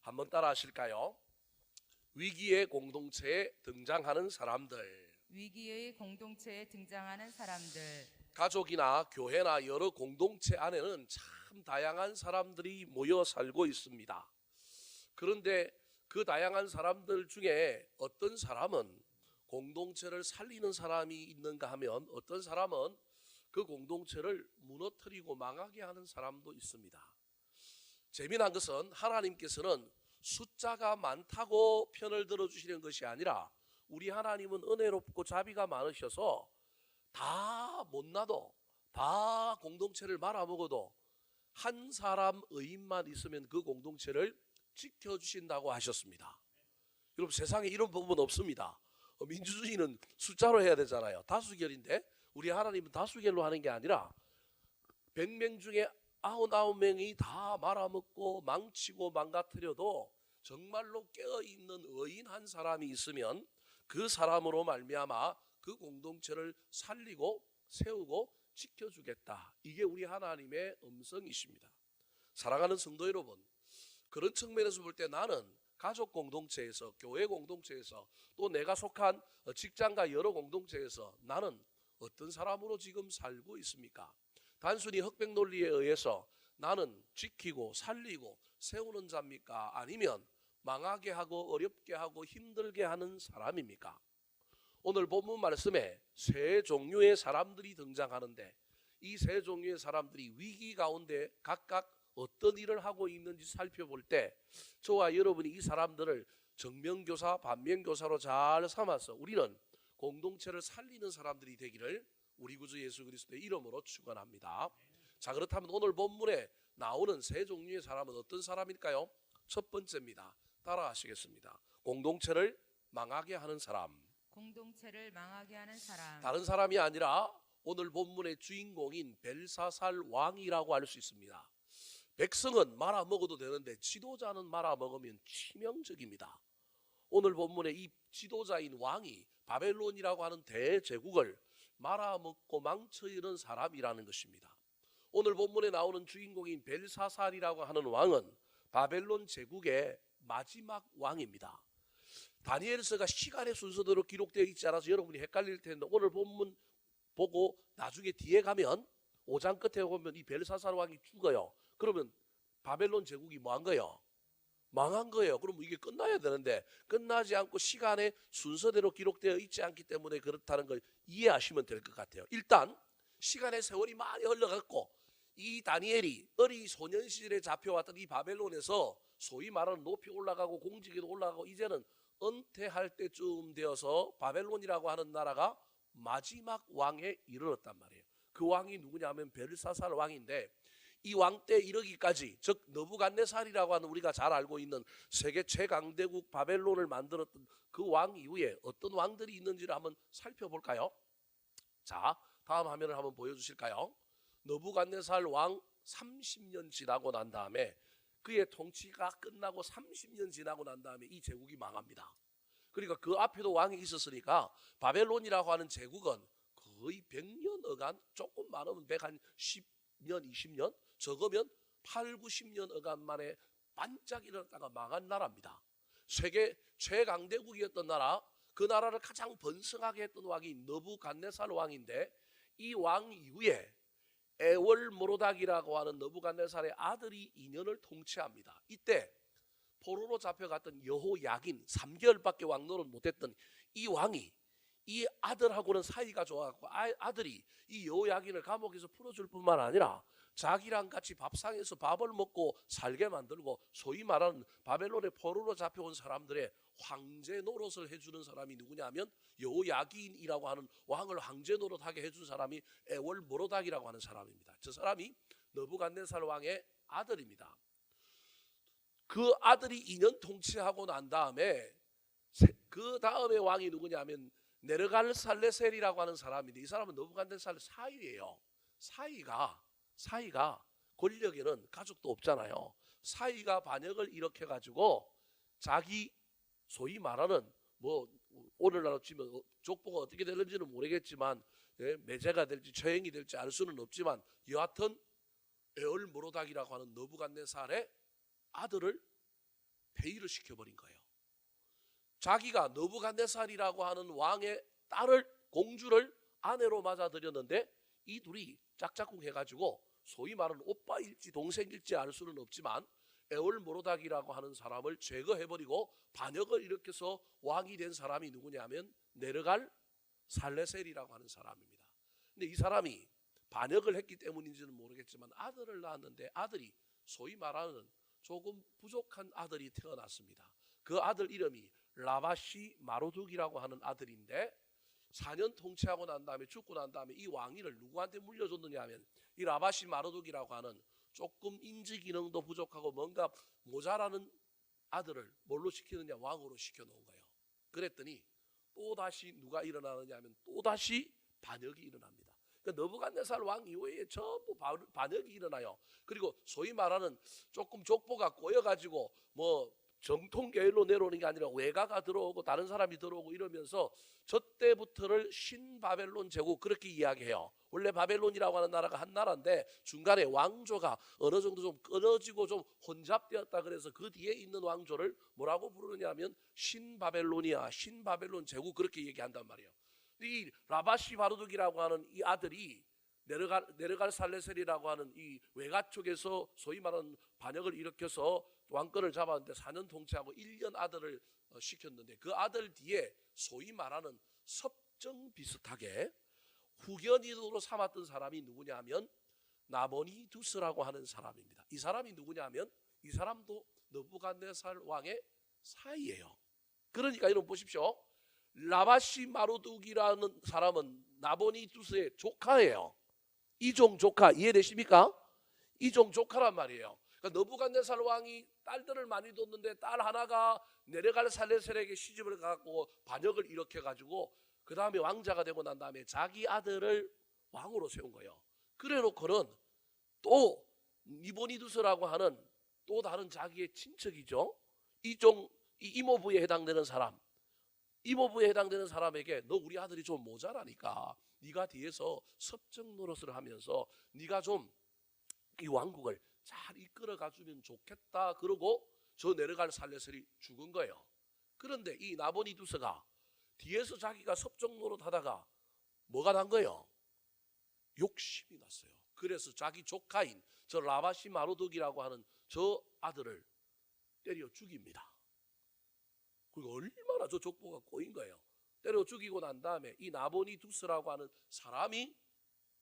한번 따라 하실까요? 위기의 공동체에 등장하는 사람들. 위기의 공동체에 등장하는 사람들. 가족이나 교회나 여러 공동체 안에는 참 다양한 사람들이 모여 살고 있습니다. 그런데 그 다양한 사람들 중에 어떤 사람은 공동체를 살리는 사람이 있는가 하면 어떤 사람은 그 공동체를 무너뜨리고 망하게 하는 사람도 있습니다. 재미난 것은 하나님께서는 숫자가 많다고 편을 들어주시는 것이 아니라 우리 하나님은 은혜롭고 자비가 많으셔서 다 못나도 다 공동체를 말아먹어도 한 사람 의인만 있으면 그 공동체를 지켜주신다고 하셨습니다. 여러분, 세상에 이런 법은 없습니다. 민주주의는 숫자로 해야 되잖아요. 다수결인데 우리 하나님은 다수결로 하는 게 아니라 100명 중에 99명이 다 말아먹고 망치고 망가뜨려도 정말로 깨어있는 의인 한 사람이 있으면 그 사람으로 말미암아 그 공동체를 살리고 세우고 지켜주겠다. 이게 우리 하나님의 음성이십니다. 사랑하는 성도 여러분, 그런 측면에서 볼 때 나는 가족 공동체에서, 교회 공동체에서, 또 내가 속한 직장과 여러 공동체에서 나는 어떤 사람으로 지금 살고 있습니까? 단순히 흑백 논리에 의해서 나는 지키고 살리고 세우는 자입니까? 아니면 망하게 하고 어렵게 하고 힘들게 하는 사람입니까? 오늘 본문 말씀에 세 종류의 사람들이 등장하는데 이 세 종류의 사람들이 위기 가운데 각각 어떤 일을 하고 있는지 살펴볼 때 저와 여러분이 이 사람들을 정면교사, 반면교사로 잘 삼아서 우리는 공동체를 살리는 사람들이 되기를 우리 구주 예수 그리스도의 이름으로 축원합니다. 자, 그렇다면 오늘 본문에 나오는 세 종류의 사람은 어떤 사람일까요? 첫 번째입니다. 따라하시겠습니다. 공동체를 망하게 하는 사람. 공동체를 망하게 하는 사람. 다른 사람이 아니라 오늘 본문의 주인공인 벨사살 왕이라고 할 수 있습니다. 백성은 말아먹어도 되는데 지도자는 말아먹으면 치명적입니다. 오늘 본문의 이 지도자인 왕이 바벨론이라고 하는 대제국을 말아먹고 망쳐이는 사람이라는 것입니다. 오늘 본문에 나오는 주인공인 벨사살이라고 하는 왕은 바벨론 제국의 마지막 왕입니다. 다니엘서가 시간의 순서대로 기록되어 있지 않아서 여러분이 헷갈릴 텐데 오늘 본문 보고 나중에 뒤에 가면 5장 끝에 보면 이 벨사살 왕이 죽어요. 그러면 바벨론 제국이 뭐한 거예요? 망한 거예요. 그럼 이게 끝나야 되는데 끝나지 않고 시간의 순서대로 기록되어 있지 않기 때문에 그렇다는 걸 이해하시면 될 것 같아요. 일단 시간의 세월이 많이 흘러갔고 이 다니엘이 어린 소년 시절에 잡혀왔던 이 바벨론에서 소위 말하는 높이 올라가고 공직에도 올라가고 이제는 은퇴할 때쯤 되어서 바벨론이라고 하는 나라가 마지막 왕에 이르렀단 말이에요. 그 왕이 누구냐면 벨사살 왕인데 이 왕 때 이르기까지 즉 느부갓네살이라고 하는 우리가 잘 알고 있는 세계 최강대국 바벨론을 만들었던 그 왕 이후에 어떤 왕들이 있는지를 한번 살펴볼까요? 자, 다음 화면을 한번 보여주실까요? 느부갓네살 왕 30년 지나고 난 다음에 그의 통치가 끝나고 30년 지나고 난 다음에 이 제국이 망합니다. 그러니까 그 앞에도 왕이 있었으니까 바벨론이라고 하는 제국은 거의 100년 어간, 조금 많으면 110년, 20년, 적으면 8, 90년 어간 만에 반짝 일어났다가 망한 나라입니다. 세계 최강대국이었던 나라, 그 나라를 가장 번성하게 했던 왕이 느부갓네살 왕인데 이 왕 이후에 에월모로닥이라고 하는 느부갓네살의 아들이 2년을 통치합니다. 이때 포로로 잡혀갔던 여호야긴 3개월밖에 왕노릇 못했던 이 왕이 이 아들하고는 사이가 좋아갖고 아들이 이 여호야긴을 감옥에서 풀어줄 뿐만 아니라 자기랑 같이 밥상에서 밥을 먹고 살게 만들고 소위 말하는 바벨론의 포로로 잡혀온 사람들의 황제 노릇을 해주는 사람이 누구냐면 여호야긴이라고 하는 왕을 황제 노릇하게 해준 사람이 에월모로닥이라고 하는 사람입니다. 저 사람이 느부갓네살 왕의 아들입니다. 그 아들이 2년 통치하고 난 다음에 그 다음에 왕이 누구냐면 네르갈살레셀이라고 하는 사람인데 이 사람은 느부갓네살 사위예요. 사위가 권력에는 가족도 없잖아요. 사위가 반역을 일으켜가지고 자기 소위 말하는 뭐 오늘날로 치면 족보가 어떻게 되는지는 모르겠지만 매제가 될지 처형이 될지 알 수는 없지만 여하튼 에올모로닥이라고 하는 느부갓네살의 아들을 폐위를 시켜버린 거예요. 자기가 느부갓네살이라고 하는 왕의 딸을 공주를 아내로 맞아들였는데 이 둘이 짝짝꿍 해가지고 소위 말하는 오빠일지 동생일지 알 수는 없지만 에올모로닥이라고 하는 사람을 제거해버리고 반역을 일으켜서 왕이 된 사람이 누구냐면 네르갈 살레셀이라고 하는 사람입니다. 근데 이 사람이 반역을 했기 때문인지는 모르겠지만 아들을 낳았는데 아들이 소위 말하는 조금 부족한 아들이 태어났습니다. 그 아들 이름이 라바시 마로둑이라고 하는 아들인데 4년 통치하고 난 다음에 죽고 난 다음에 이 왕위를 누구한테 물려줬느냐 하면 이 라바시 마로둑이라고 하는 조금 인지 기능도 부족하고 뭔가 모자라는 아들을 뭘로 시키느냐, 왕으로 시켜놓은 거예요. 그랬더니 또다시 누가 일어나느냐 하면 또다시 반역이 일어납니다. 그러니까 느부갓네살 왕 이후에 전부 반역이 일어나요. 그리고 소위 말하는 조금 족보가 꼬여가지고 뭐 정통계열로 내려오는 게 아니라 외가가 들어오고 다른 사람이 들어오고 이러면서 저때부터를 신바벨론 제국 그렇게 이야기해요. 원래 바벨론이라고 하는 나라가 한 나라인데 중간에 왕조가 어느 정도 좀 끊어지고 좀 혼잡되었다 그래서 그 뒤에 있는 왕조를 뭐라고 부르느냐 하면 신바벨론이야, 신바벨론 제국 그렇게 얘기한단 말이에요. 이 라바시 바루둑이라고 하는 이 아들이 네르갈 살레셀이라고 하는 이 외가 쪽에서 소위 말하는 반역을 일으켜서 왕권을 잡았는데 4년 통치하고 1년 아들을 시켰는데 그 아들 뒤에 소위 말하는 섭정 비슷하게 후견인으로 삼았던 사람이 누구냐 하면 나보니두스라고 하는 사람입니다. 이 사람이 누구냐 하면 이 사람도 느부갓네살 왕의 사이예요. 그러니까 여러분 보십시오. 라바시 마루둑이라는 사람은 나보니두스의 조카예요. 이종 조카 이해되십니까? 이종 조카란 말이에요. 그러니까 느부갓네살 왕이 딸들을 많이 뒀는데 딸 하나가 네르갈 살레셀에게 시집을 가고 반역을 일으켜가지고 그 다음에 왕자가 되고 난 다음에 자기 아들을 왕으로 세운 거예요. 그래놓고는 또 니보니두스라고 하는 또 다른 자기의 친척이죠. 이종 이모부에 해당되는 사람, 이모부에 해당되는 사람에게 너 우리 아들이 좀 모자라니까 네가 뒤에서 섭정 노릇을 하면서 네가 좀 이 왕국을 잘 이끌어가 주면 좋겠다 그러고 저 네르갈 살레셀이 죽은 거예요. 그런데 이 나보니두스가 뒤에서 자기가 섭정 노릇 하다가 뭐가 난 거예요? 욕심이 났어요. 그래서 자기 조카인 저 라바시 마루둑이라고 하는 저 아들을 때려 죽입니다. 그리고 얼마나 저 족보가 꼬인 거예요. 때려 죽이고 난 다음에 이 나보니두스라고 하는 사람이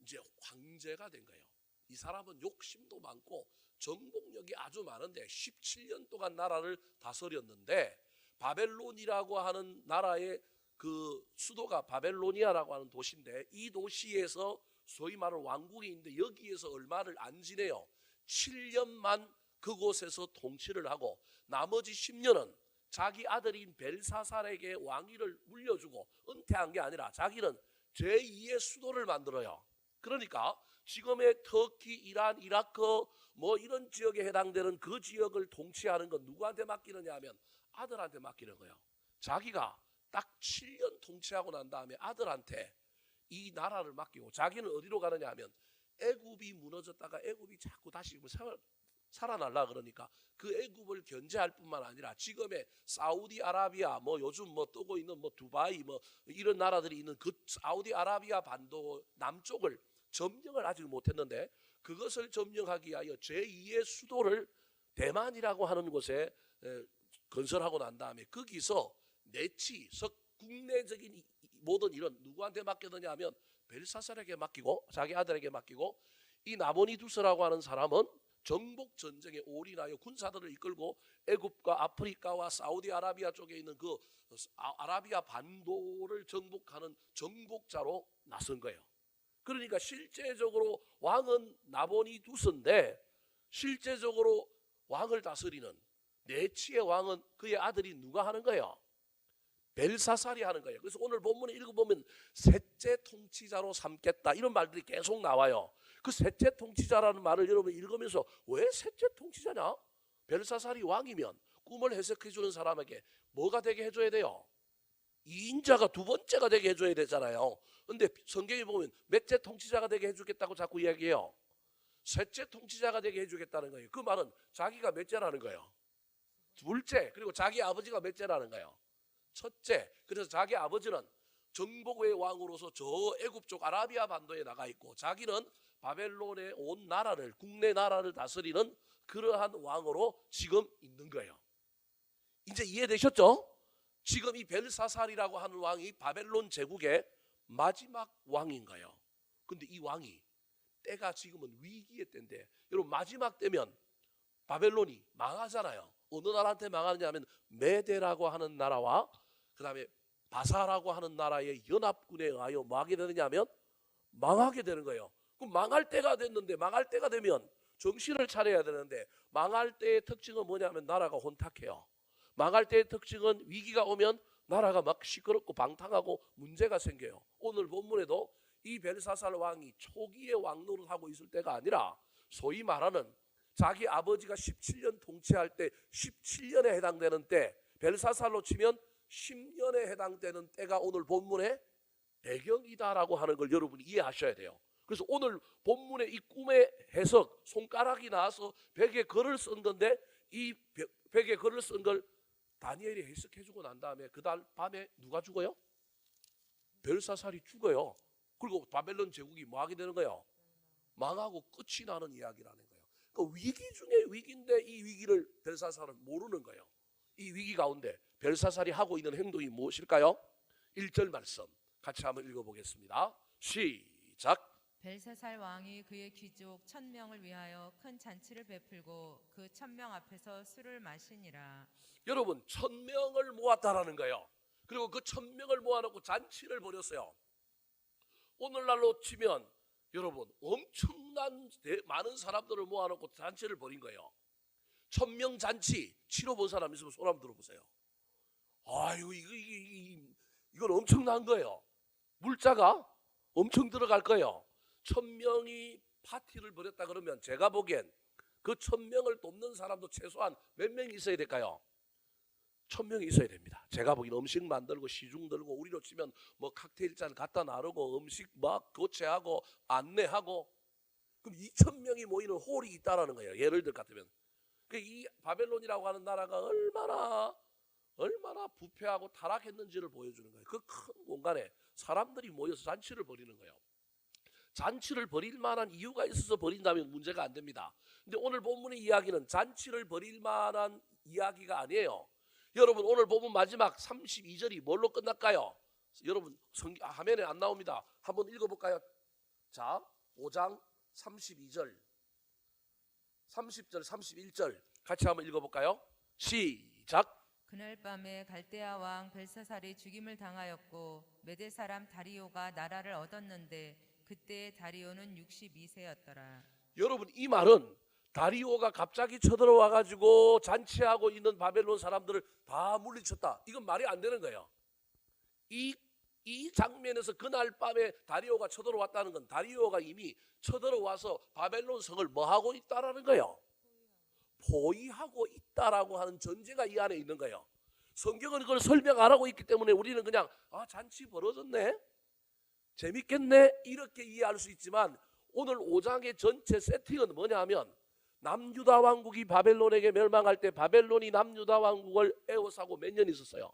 이제 황제가 된 거예요. 이 사람은 욕심도 많고 정복력이 아주 많은데 17년 동안 나라를 다스렸는데 바벨론이라고 하는 나라의 그 수도가 바벨로니아라고 하는 도시인데 이 도시에서 소위 말하는 왕국이 있는데 여기에서 얼마를 안 지내요. 7년만 그곳에서 통치를 하고 나머지 10년은 자기 아들인 벨사살에게 왕위를 물려주고 은퇴한 게 아니라 자기는 제2의 수도를 만들어요. 그러니까 지금의 터키, 이란, 이라크 뭐 이런 지역에 해당되는 그 지역을 통치하는 건 누구한테 맡기느냐 하면 아들한테 맡기는 거예요. 자기가 딱 7년 통치하고 난 다음에 아들한테 이 나라를 맡기고 자기는 어디로 가느냐 하면 애굽이 무너졌다가 애굽이 자꾸 다시 살아날라 그러니까 그 애굽을 견제할 뿐만 아니라 지금의 사우디아라비아 뭐 요즘 뭐 뜨고 있는 뭐 두바이 뭐 이런 나라들이 있는 그 사우디아라비아 반도 남쪽을 점령을 아직 못했는데 그것을 점령하기 위하여 제2의 수도를 대만이라고 하는 곳에 건설하고 난 다음에 거기서 내치 국내적인 모든 일은 누구한테 맡겼느냐 하면 벨사살에게 맡기고 자기 아들에게 맡기고 이 나보니두스라고 하는 사람은 정복 전쟁에 올인하여 군사들을 이끌고 애굽과 아프리카와 사우디아라비아 쪽에 있는 그 아라비아 반도를 정복하는 정복자로 나선 거예요. 그러니까 실제적으로 왕은 나보니두스인데 실제적으로 왕을 다스리는 내치의 왕은 그의 아들이 누가 하는 거예요? 벨사살이 하는 거예요. 그래서 오늘 본문에 읽어보면 셋째 통치자로 삼겠다 이런 말들이 계속 나와요. 그 셋째 통치자라는 말을 여러분 읽으면서 왜 셋째 통치자냐? 벨사살이 왕이면 꿈을 해석해 주는 사람에게 뭐가 되게 해줘야 돼요? 이인자가 두 번째가 되게 해줘야 되잖아요. 근데 성경에 보면 몇째 통치자가 되게 해주겠다고 자꾸 이야기해요. 셋째 통치자가 되게 해주겠다는 거예요. 그 말은 자기가 몇째라는 거예요. 둘째, 그리고 자기 아버지가 몇째라는 거예요. 첫째. 그래서 자기 아버지는 정복의 왕으로서 저 애굽 쪽 아라비아 반도에 나가 있고, 자기는 바벨론의 온 나라를, 국내 나라를 다스리는 그러한 왕으로 지금 있는 거예요. 이제 이해되셨죠? 지금 이 벨사살이라고 하는 왕이 바벨론 제국의 마지막 왕인 거예요. 근데 이 왕이 때가 지금은 위기의 때인데, 여러분 마지막 때면 바벨론이 망하잖아요. 어느 나라한테 망하느냐 하면 메데라고 하는 나라와 그 다음에 바사라고 하는 나라의 연합군에 의하여 뭐 하게 되느냐 하면 망하게 되는 거예요. 그럼 망할 때가 됐는데, 망할 때가 되면 정신을 차려야 되는데, 망할 때의 특징은 뭐냐면 나라가 혼탁해요. 망할 때의 특징은 위기가 오면 나라가 막 시끄럽고 방탕하고 문제가 생겨요. 오늘 본문에도 이 벨사살 왕이 초기에 왕 노릇하고 있을 때가 아니라 소위 말하는 자기 아버지가 17년 통치할 때 17년에 해당되는 때, 벨사살로 치면 10년에 해당되는 때가 오늘 본문의 배경이다라고 하는 걸 여러분이 이해하셔야 돼요. 그래서 오늘 본문의 이 꿈의 해석, 손가락이 나와서 벽에 글을 쓴 건데, 이 벽에 글을 쓴 걸 다니엘이 해석해주고 난 다음에 그날 밤에 누가 죽어요? 벨사살이 죽어요. 그리고 바벨론 제국이 뭐 하게 되는 거예요? 망하고 끝이 나는 이야기라는 거예요. 그러니까 위기 중에 위기인데 이 위기를 벨사살은 모르는 거예요. 이 위기 가운데 벨사살이 하고 있는 행동이 무엇일까요? 1절 말씀 같이 한번 읽어보겠습니다. 시작. 벨사살 왕이 그의 귀족 1000명을 위하여 큰 잔치를 베풀고 그 1000명 앞에서 술을 마시니라. 여러분 1000명을 모았다라는 거예요. 그리고 그 1000명을 모아놓고 잔치를 벌였어요. 오늘날로 치면 여러분 엄청난 많은 사람들을 모아놓고 잔치를 벌인 거예요. 1000명 잔치 치러본 사람 있으면 손 한번 들어보세요. 아유 이건 엄청난 거예요. 물자가 엄청 들어갈 거예요. 1000명이 파티를 벌였다 그러면 제가 보기엔 그 1000명을 돕는 사람도 최소한 몇 명이 있어야 될까요? 1000명이 있어야 됩니다. 제가 보기엔 음식 만들고 시중 들고, 우리로 치면 뭐 칵테일 잔 갖다 나르고 음식 막 교체하고 안내하고, 그럼 2000명이 모이는 홀이 있다라는 거예요. 예를 들 같으면 이 바벨론이라고 하는 나라가 얼마나 부패하고 타락했는지를 보여주는 거예요. 그 큰 공간에 사람들이 모여서 잔치를 벌이는 거예요. 잔치를 벌일 만한 이유가 있어서 벌인다면 문제가 안 됩니다. 근데 오늘 본문의 이야기는 잔치를 벌일 만한 이야기가 아니에요. 여러분 오늘 본문 마지막 32절이 뭘로 끝날까요? 여러분 화면에 안 나옵니다. 한번 읽어볼까요? 자, 5장 32절 30절 31절 같이 한번 읽어볼까요? 시작. 그날 밤에 갈대아 왕 벨사살이 죽임을 당하였고 메대 사람 다리오가 나라를 얻었는데 그때 다리오는 62세였더라. 여러분 이 말은 다리오가 갑자기 쳐들어와 가지고 잔치하고 있는 바벨론 사람들을 다 물리쳤다, 이건 말이 안 되는 거예요. 이 장면에서 그날 밤에 다리오가 쳐들어왔다는 건 다리오가 이미 쳐들어와서 바벨론 성을 뭐 하고 있다라는 거예요? 포위하고 있다라고 하는 전제가 이 안에 있는 거예요. 성경은 그걸 설명 안 하고 있기 때문에 우리는 그냥 잔치 벌어졌네, 재밌겠네 이렇게 이해할 수 있지만, 오늘 5장의 전체 세팅은 뭐냐 하면 남유다 왕국이 바벨론에게 멸망할 때 바벨론이 남유다 왕국을 에워싸고 몇 년 있었어요?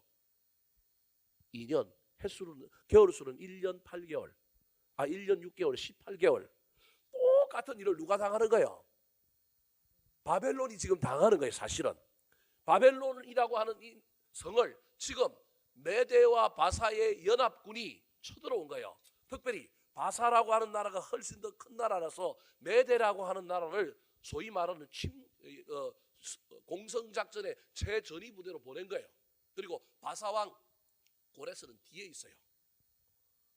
2년. 햇수는 겨울수는 1년 8개월 1년 6개월 18개월. 똑같은 일을 누가 당하는 거예요? 바벨론이 지금 당하는 거예요. 사실은 바벨론이라고 하는 이 성을 지금 메대와 바사의 연합군이 쳐들어온 거예요. 특별히 바사라고 하는 나라가 훨씬 더 큰 나라라서 메대라고 하는 나라를 소위 말하는 공성작전의 최전위 부대로 보낸 거예요. 그리고 바사왕 고레스는 뒤에 있어요.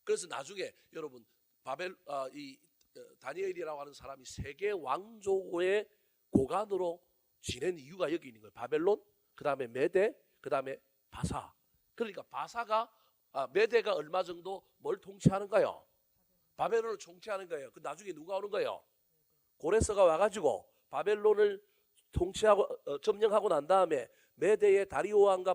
그래서 나중에 여러분 다니엘이라고 하는 사람이 세계 왕조의 고관으로 지낸 이유가 여기 있는 거예요. 바벨론, 그 다음에 메대, 그 다음에 바사. 그러니까 메대가 얼마 정도 뭘 통치하는 거예요? 바벨론을 통치하는 거예요. 그 나중에 누가 오는 거예요? 고레스가 와가지고 바벨론을 통치하고 점령하고 난 다음에 메대의 다리오 왕과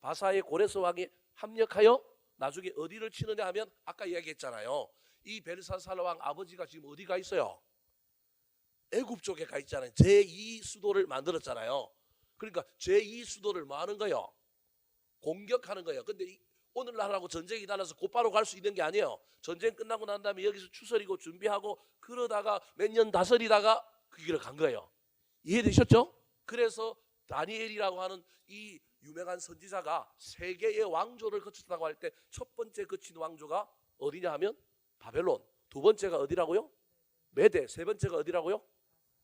바사의 고레스 왕이 합력하여 나중에 어디를 치느냐 하면 아까 이야기했잖아요. 이 벨사살 왕 아버지가 지금 어디 가 있어요? 애굽 쪽에 가 있잖아요. 제2 수도를 만들었잖아요. 그러니까 제2 수도를 뭐 하는 거예요? 공격하는 거예요. 근데 오늘날하고 전쟁이 달라서 곧바로 갈 수 있는 게 아니에요. 전쟁 끝나고 난 다음에 여기서 추설이고 준비하고 그러다가 몇 년 다스리다가 그 길을 간 거예요. 이해되셨죠? 그래서 다니엘이라고 하는 이 유명한 선지자가 세 개의 왕조를 거쳤다고 할 때 첫 번째 거친 왕조가 어디냐 하면 바벨론, 두 번째가 어디라고요? 메대, 세 번째가 어디라고요?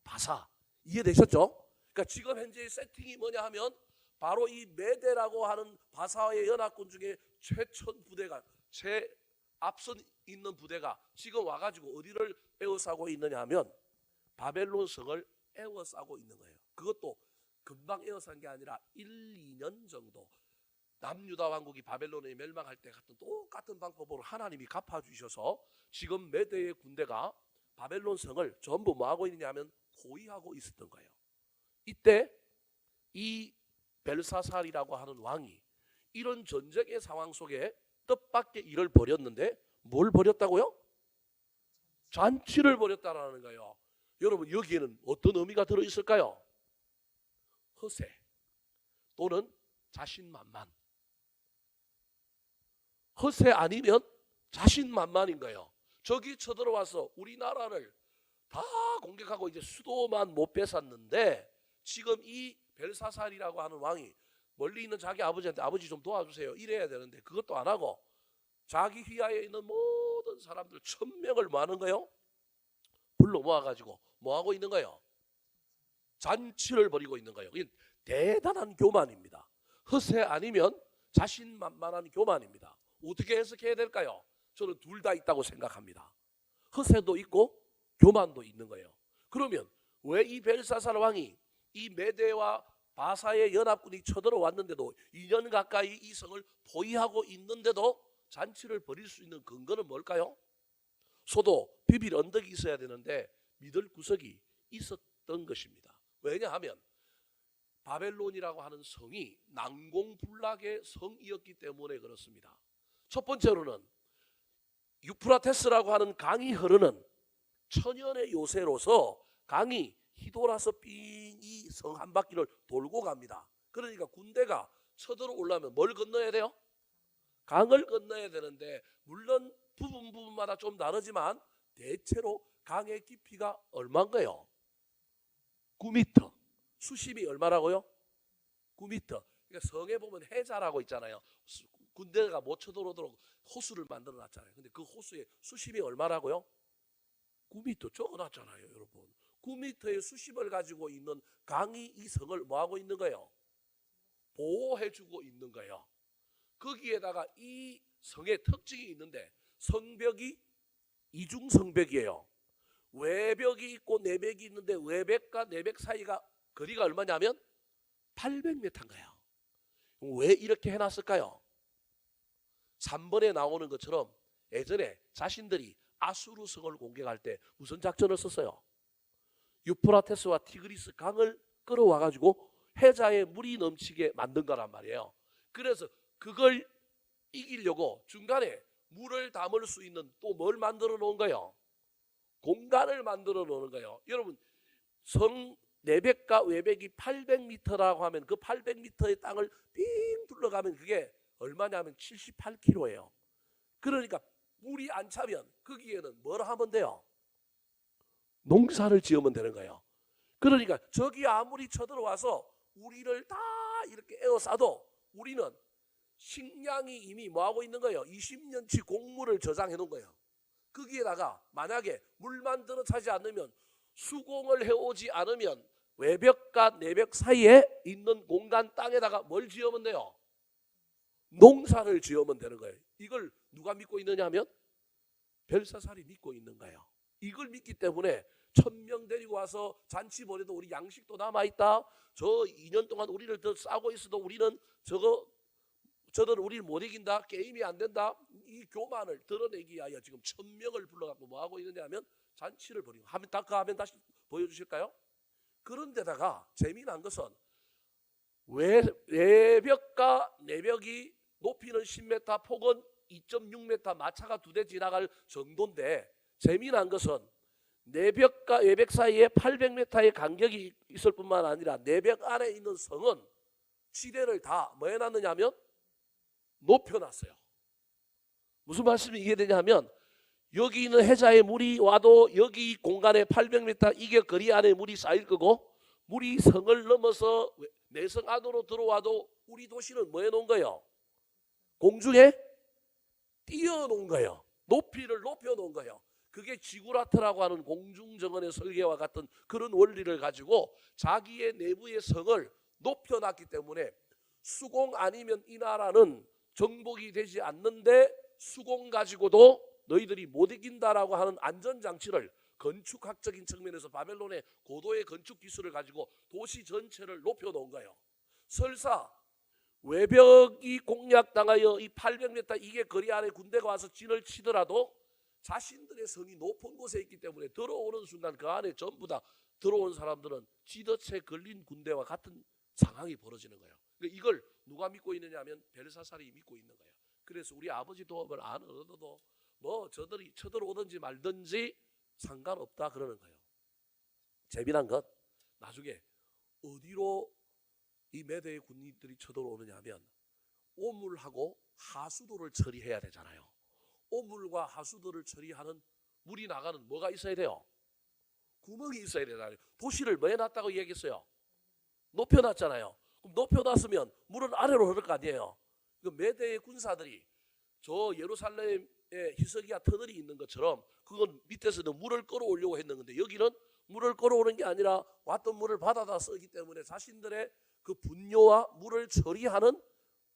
바사. 이해되셨죠? 그러니까 지금 현재의 세팅이 뭐냐 하면 바로 이 메대라고 하는 바사의 연합군 중에 최천 부대가 앞선 있는 부대가 지금 와가지고 어디를 에워싸고 있느냐 하면 바벨론 성을 에워싸고 있는 거예요. 그것도 금방 에워싼 게 아니라 1, 2년 정도. 남유다 왕국이 바벨론에 멸망할 때 같은 똑같은 방법으로 하나님이 갚아주셔서 지금 메대의 군대가 바벨론 성을 전부 뭐하고 있느냐 하면 포위하고 있었던 거예요. 이때 이 벨사살이라고 하는 왕이 이런 전쟁의 상황 속에 뜻밖의 일을 벌였는데 뭘 벌였다고요? 잔치를 벌였다라는 거예요. 여러분 여기에는 어떤 의미가 들어있을까요? 허세 또는 자신만만. 허세 아니면 자신만만인 거예요. 저기 쳐들어와서 우리나라를 다 공격하고 이제 수도만 못 뺏었는데 지금 이 벨사살이라고 하는 왕이 멀리 있는 자기 아버지한테 아버지 좀 도와주세요 이래야 되는데 그것도 안 하고 자기 휘하에 있는 모든 사람들 1000명을 뭐 하는 거예요? 불러 모아가지고 뭐 하고 있는 거예요? 잔치를 벌이고 있는 거예요. 이게 대단한 교만입니다. 허세 아니면 자신만만한 교만입니다. 어떻게 해석해야 될까요? 저는 둘 다 있다고 생각합니다. 허세도 있고 교만도 있는 거예요. 그러면 왜 이 벨사살 왕이 이 메대와 바사의 연합군이 쳐들어왔는데도 2년 가까이 이 성을 포위하고 있는데도 잔치를 벌일 수 있는 근거는 뭘까요? 소도 비빌 언덕이 있어야 되는데 믿을 구석이 있었던 것입니다. 왜냐하면 바벨론이라고 하는 성이 난공불락의 성이었기 때문에 그렇습니다. 첫 번째로는 유프라테스라고 하는 강이 흐르는 천연의 요새로서 강이 휘돌아서 삥 이 성 한 바퀴를 돌고 갑니다. 그러니까 군대가 쳐들어오려면 뭘 건너야 돼요? 강을 건너야 되는데 물론 부분마다 좀 다르지만 대체로 강의 깊이가 얼마인가요? 9m. 수심이 얼마라고요? 9m. 그러니까 성에 보면 해자라고 있잖아요. 군대가 못 쳐들어오도록 호수를 만들어 놨잖아요. 근데 그 호수의 수심이 얼마라고요? 9m 적어놨잖아요, 여러분. 9m의 수심을 가지고 있는 강이 이 성을 뭐하고 있는 거예요? 보호해주고 있는 거예요. 거기에다가 이 성의 특징이 있는데 성벽이 이중성벽이에요. 외벽이 있고 내벽이 있는데 외벽과 내벽 사이가 거리가 얼마냐면 800m인 거예요. 왜 이렇게 해놨을까요? 3번에 나오는 것처럼 예전에 자신들이 아수르 성을 공격할 때 무슨 작전을 썼어요? 유프라테스와 티그리스 강을 끌어와가지고 해자에 물이 넘치게 만든 거란 말이에요. 그래서 그걸 이기려고 중간에 물을 담을 수 있는 또 뭘 만들어 놓은 거예요? 공간을 만들어 놓는 거예요. 여러분 성 내벽과 외벽이 800m라고 하면 그 800m의 땅을 빙 둘러가면 그게 얼마냐면 78km예요. 그러니까 물이 안 차면 거기에는 뭘 하면 돼요? 농사를 지으면 되는 거예요. 그러니까 적이 아무리 쳐들어와서 우리를 다 이렇게 에워싸도 우리는 식량이 이미 뭐하고 있는 거예요? 20년치 곡물을 저장해 놓은 거예요. 거기에다가 만약에 물만 들어차지 않으면 수공을 해오지 않으면 외벽과 내벽 사이에 있는 공간 땅에다가 뭘 지으면 돼요? 농사를 지으면 되는 거예요. 이걸 누가 믿고 있느냐 하면 벨사살이 믿고 있는 거예요. 이걸 믿기 때문에 1000명 데리고 와서 잔치 벌여도 우리 양식도 남아있다. 저 2년 동안 우리를 더 싸고 있어도 우리는 저들은 우리를 못 이긴다. 게임이 안 된다. 이 교만을 드러내기 위하여 지금 1000명을 불러갖고 뭐 하고 있느냐 하면 잔치를 벌이고 그 화면 다시 보여주실까요? 그런데다가 재미난 것은 외벽과 내벽이 높이는 10m, 폭은 2.6m 마차가 2대 지나갈 정도인데 재미난 것은 내벽과 외벽 사이에 800m의 간격이 있을 뿐만 아니라 내벽 안에 있는 성은 지대를 다 뭐 해놨느냐 하면 높여놨어요. 무슨 말씀이 이해되냐면 여기 있는 해자에 물이 와도 여기 공간에 800m 이게 거리 안에 물이 쌓일 거고 물이 성을 넘어서 내성 안으로 들어와도 우리 도시는 뭐 해놓은 거예요? 공중에 띄워놓은 거예요. 높이를 높여놓은 거예요. 그게 지구라트라고 하는 공중정원의 설계와 같은 그런 원리를 가지고 자기의 내부의 성을 높여놨기 때문에 수공 아니면 이 나라는 정복이 되지 않는데 수공 가지고도 너희들이 못 이긴다라고 하는 안전장치를 건축학적인 측면에서 바벨론의 고도의 건축 기술을 가지고 도시 전체를 높여놓은 거예요. 설사 외벽이 공략당하여 이 800m 이게 거리 안에 군대가 와서 진을 치더라도 자신들의 성이 높은 곳에 있기 때문에 들어오는 순간 그 안에 전부 다 들어온 사람들은 지덫에 걸린 군대와 같은 상황이 벌어지는 거예요. 그러니까 이걸 누가 믿고 있느냐 하면 벨사살이 믿고 있는 거예요. 그래서 우리 아버지 도움을 안 얻어도 뭐 저들이 쳐들어오든지 말든지 상관없다 그러는 거예요. 재미난 것 나중에 어디로 이 메대의 군인들이 쳐들어오느냐 하면 오물하고 하수도를 처리해야 되잖아요. 오물과 하수도를 처리하는 물이 나가는 뭐가 있어야 돼요? 구멍이 있어야 되잖아요. 도시를 뭐 해놨다고 얘기했어요? 높여놨잖아요. 그럼 높여놨으면 물은 아래로 흐를 거 아니에요. 그 메대의 군사들이 저 예루살렘에 히스기야 터널이 있는 것처럼 그건 밑에서는 물을 끌어오려고 했는 건데 여기는 물을 끌어오는 게 아니라 왔던 물을 받아다 쓰기 때문에 자신들의 그 분뇨와 물을 처리하는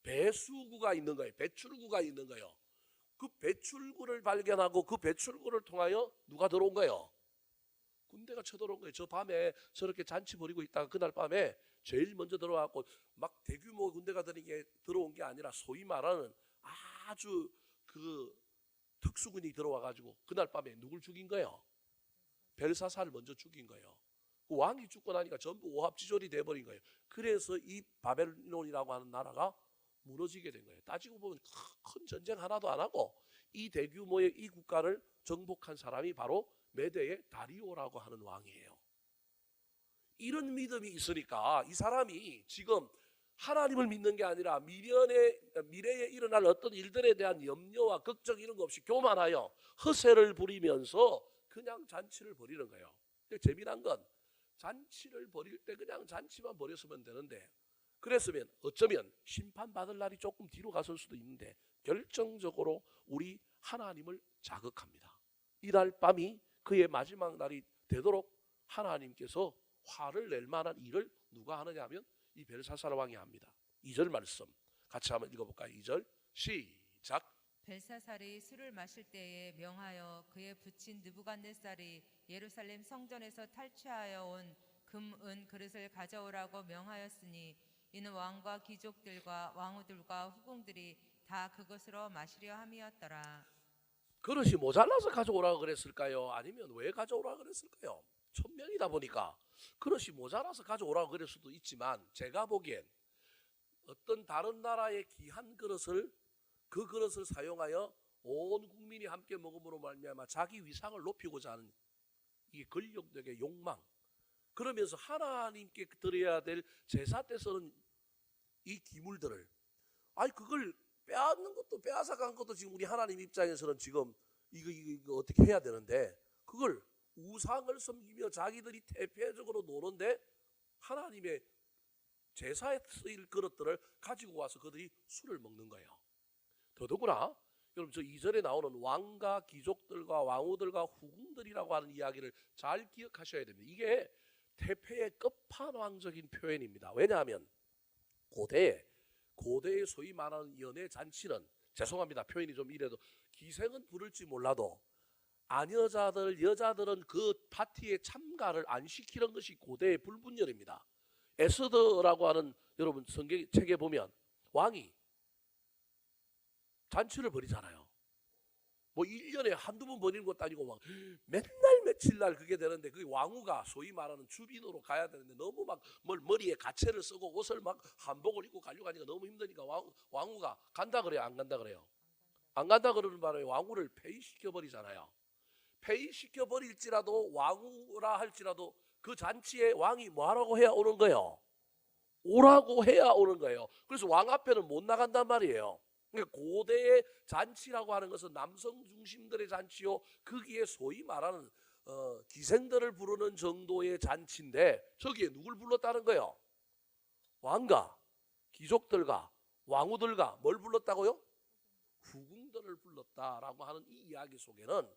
배수구가 있는 거예요. 배출구가 있는 거예요. 그 배출구를 발견하고 그 배출구를 통하여 누가 들어온 거예요? 군대가 쳐들어온 거예요. 저 밤에 저렇게 잔치 벌이고 있다가 그날 밤에 제일 먼저 들어와갖고 막 대규모 군대가 들어온 게 아니라 소위 말하는 아주 그 특수군이 들어와가지고 그날 밤에 누굴 죽인 거예요? 벨사살을 먼저 죽인 거예요. 그 왕이 죽고 나니까 전부 오합지졸이 돼버린 거예요. 그래서 이 바벨론이라고 하는 나라가 무너지게 된 거예요. 따지고 보면 큰 전쟁 하나도 안 하고 이 대규모의 이 국가를 정복한 사람이 바로 메대의 다리오라고 하는 왕이에요. 이런 믿음이 있으니까 이 사람이 지금 하나님을 믿는 게 아니라 미래에 일어날 어떤 일들에 대한 염려와 걱정 이런 거 없이 교만하여 허세를 부리면서 그냥 잔치를 벌이는 거예요. 근데 재미난 건 잔치를 벌일 때 그냥 잔치만 벌였으면 되는데 그랬으면 어쩌면 심판받을 날이 조금 뒤로 갔을 수도 있는데 결정적으로 우리 하나님을 자극합니다. 이날 밤이 그의 마지막 날이 되도록 하나님께서 화를 낼 만한 일을 누가 하느냐 하면 이 벨사살 왕이 합니다. 2절 말씀 같이 한번 읽어볼까요? 2절 시작. 벨사살이 술을 마실 때에 명하여 그의 부친 느부갓네살이 예루살렘 성전에서 탈취하여 온 금, 은 그릇을 가져오라고 명하였으니 이는 왕과 귀족들과 왕후들과 후궁들이 다 그것으로 마시려 함이었더라. 그릇이 모자라서 가져오라고 그랬을까요? 아니면 왜 가져오라고 그랬을까요? 1000명이다 보니까 그릇이 모자라서 가져오라고 그럴 수도 있지만 제가 보기엔 어떤 다른 나라의 귀한 그릇을 그 그릇을 사용하여 온 국민이 함께 먹음으로 말미암아 자기 위상을 높이고자 하는 이 권력력의 욕망 그러면서 하나님께 드려야 될 제사 때 쓰는 이 기물들을 그걸 빼앗는 것도 빼앗아간 것도 지금 우리 하나님 입장에서는 지금 이거 어떻게 해야 되는데 그걸 우상을 섬기며 자기들이 태폐적으로 노는데 하나님의 제사에 쓰일 그릇들을 가지고 와서 그들이 술을 먹는 거예요. 더더구나 여러분 저 2절에 나오는 왕과 귀족들과 왕후들과 후궁들이라고 하는 이야기를 잘 기억하셔야 됩니다. 이게 태폐의 끝판왕적인 표현입니다. 왜냐하면 고대에 소위 말하는 연애 잔치는 죄송합니다. 표현이 좀 이래도 기생은 부를지 몰라도 여자들은 그 파티에 참가를 안 시키는 것이 고대의 불분열입니다. 에스더라고 하는 여러분 성경 책에 보면 왕이 잔치를 벌이잖아요. 뭐 1년에 한두 번 벌이는 것도 아니고 막 맨날 며칠 날 그게 되는데 그 왕후가 소위 말하는 주빈으로 가야 되는데 너무 막 머리에 가채를 쓰고 옷을 막 한복을 입고 가려고 하니까 너무 힘드니까 왕후가 간다 그래요? 안 간다 그래요? 안 간다 그러는 바람에 왕후를 폐위시켜버리잖아요. 폐위시켜버릴지라도 왕후라 할지라도 그 잔치에 왕이 뭐하라고 해야 오는 거예요? 오라고 해야 오는 거예요. 그래서 왕 앞에는 못 나간단 말이에요. 그러니까 고대의 잔치라고 하는 것은 남성 중심들의 잔치요, 거기에 소위 말하는 기생들을 부르는 정도의 잔치인데 저기에 누굴 불렀다는 거예요? 왕과 귀족들과 왕후들과 뭘 불렀다고요? 후궁들을 불렀다라고 하는 이 이야기 속에는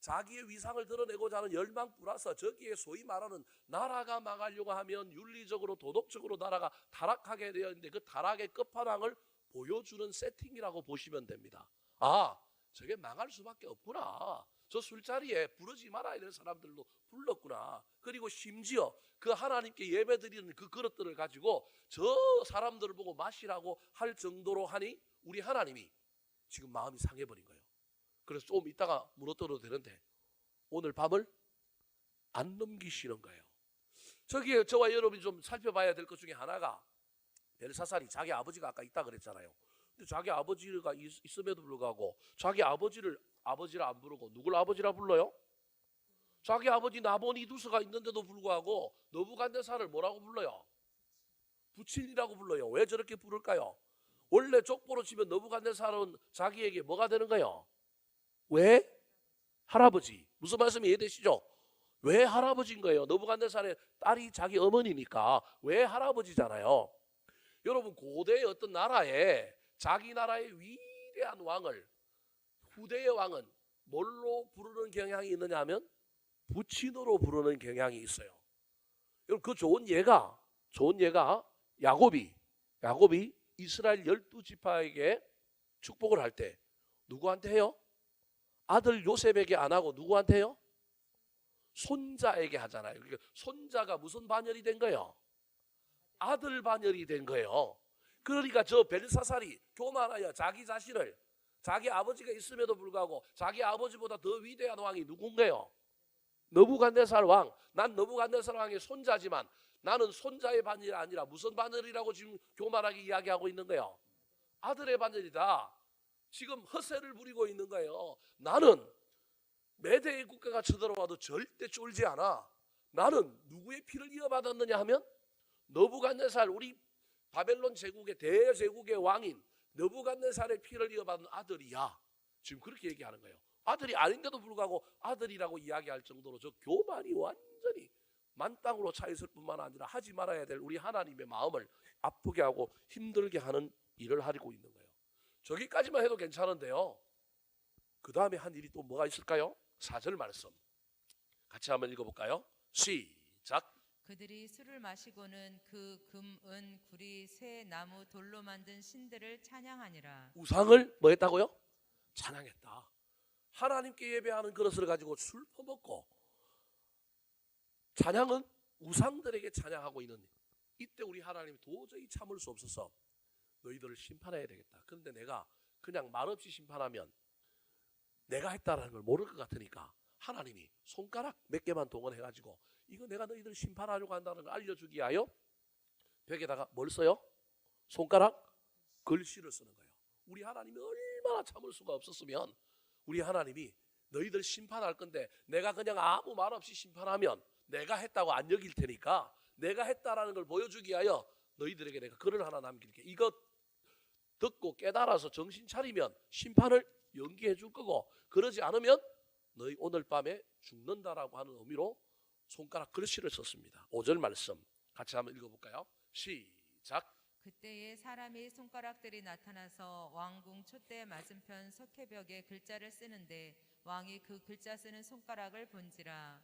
자기의 위상을 드러내고자 하는 열망 플러스 저기에 소위 말하는 나라가 망하려고 하면 윤리적으로 도덕적으로 나라가 타락하게 되어 있는데 그 타락의 끝판왕을 보여주는 세팅이라고 보시면 됩니다. 아, 저게 망할 수밖에 없구나. 저 술자리에 부르지 말아야 될 사람들도 불렀구나. 그리고 심지어 그 하나님께 예배드리는 그 그릇들을 가지고 저 사람들을 보고 마시라고 할 정도로 하니 우리 하나님이 지금 마음이 상해버린 거예요. 그래서 좀 이따가 무너뜨려도 되는데 오늘 밤을 안 넘기시는 거예요. 저기에 저와 여러분이 좀 살펴봐야 될 것 중에 하나가 벨사살이 자기 아버지가 아까 있다 그랬잖아요. 근데 자기 아버지가 있음에도 불구하고 자기 아버지를 아버지라 안 부르고 누굴 아버지라 불러요? 자기 아버지 나보니두스가 있는데도 불구하고 느부갓네살을 뭐라고 불러요? 부친이라고 불러요. 왜 저렇게 부를까요? 원래 족보로 치면 느부갓네살은 자기에게 뭐가 되는 거예요? 왜? 할아버지. 무슨 말씀이 이해되시죠? 왜 할아버지인 거예요? 느부갓네살의 딸이 자기 어머니니까 왜 할아버지잖아요. 여러분 고대의 어떤 나라에 자기 나라의 위대한 왕을 후대의 왕은 뭘로 부르는 경향이 있느냐 하면 부친으로 부르는 경향이 있어요. 여러분 그 좋은 예가 야곱이 이스라엘 12지파에게 축복을 할 때 누구한테 해요? 아들 요셉에게 안 하고 누구한테 해요? 손자에게 하잖아요. 그러니까 손자가 무슨 반열이 된 거예요? 아들 반열이 된 거예요. 그러니까 저 벨사살이 교만하여 자기 자신을 자기 아버지가 있음에도 불구하고 자기 아버지보다 더 위대한 왕이 누군가요? 느부갓네살 왕. 난 느부갓네살 왕의 손자지만 나는 손자의 반열이 아니라 무슨 반열이라고 지금 교만하게 이야기하고 있는 거예요? 아들의 반열이다. 지금 허세를 부리고 있는 거예요. 나는 메대의 국가가 쳐들어와도 절대 쫄지 않아. 나는 누구의 피를 이어받았느냐 하면 느부갓네살 우리 바벨론 제국의 대제국의 왕인 느부갓네살의 피를 이어받은 아들이야. 지금 그렇게 얘기하는 거예요. 아들이 아닌데도 불구하고 아들이라고 이야기할 정도로 저 교만이 완전히 만땅으로 차 있을 뿐만 아니라 하지 말아야 될 우리 하나님의 마음을 아프게 하고 힘들게 하는 일을 하고 있는 거예요. 저기까지만 해도 괜찮은데요. 그 다음에 한 일이 또 뭐가 있을까요? 4절 말씀 같이 한번 읽어볼까요? 시작. 그들이 술을 마시고는 그 금, 은, 구리, 쇠, 나무, 돌로 만든 신들을 찬양하니라. 우상을 뭐 했다고요? 찬양했다. 하나님께 예배하는 그릇을 가지고 술 퍼먹고 찬양은 우상들에게 찬양하고 있는 이때 우리 하나님이 도저히 참을 수 없어서 너희들을 심판해야 되겠다. 그런데 내가 그냥 말없이 심판하면 내가 했다라는 걸 모를 것 같으니까 하나님이 손가락 몇 개만 동원해가지고 이거 내가 너희들 심판하려고 한다는 걸 알려주기 위하여 벽에다가 뭘 써요? 손가락 글씨를 쓰는 거예요. 우리 하나님이 얼마나 참을 수가 없었으면 우리 하나님이 너희들 심판할 건데 내가 그냥 아무 말 없이 심판하면 내가 했다고 안 여길 테니까 내가 했다라는 걸 보여주기 위하여 너희들에게 내가 글을 하나 남길게. 이거 듣고 깨달아서 정신 차리면 심판을 연기해 줄 거고 그러지 않으면 너희 오늘 밤에 죽는다라고 하는 의미로 손가락 글씨를 썼습니다. 5절 말씀 같이 한번 읽어볼까요? 시작. 그때에 사람의 손가락들이 나타나서 왕궁 촛대 맞은편 석회벽에 글자를 쓰는데 왕이 그 글자 쓰는 손가락을 본지라.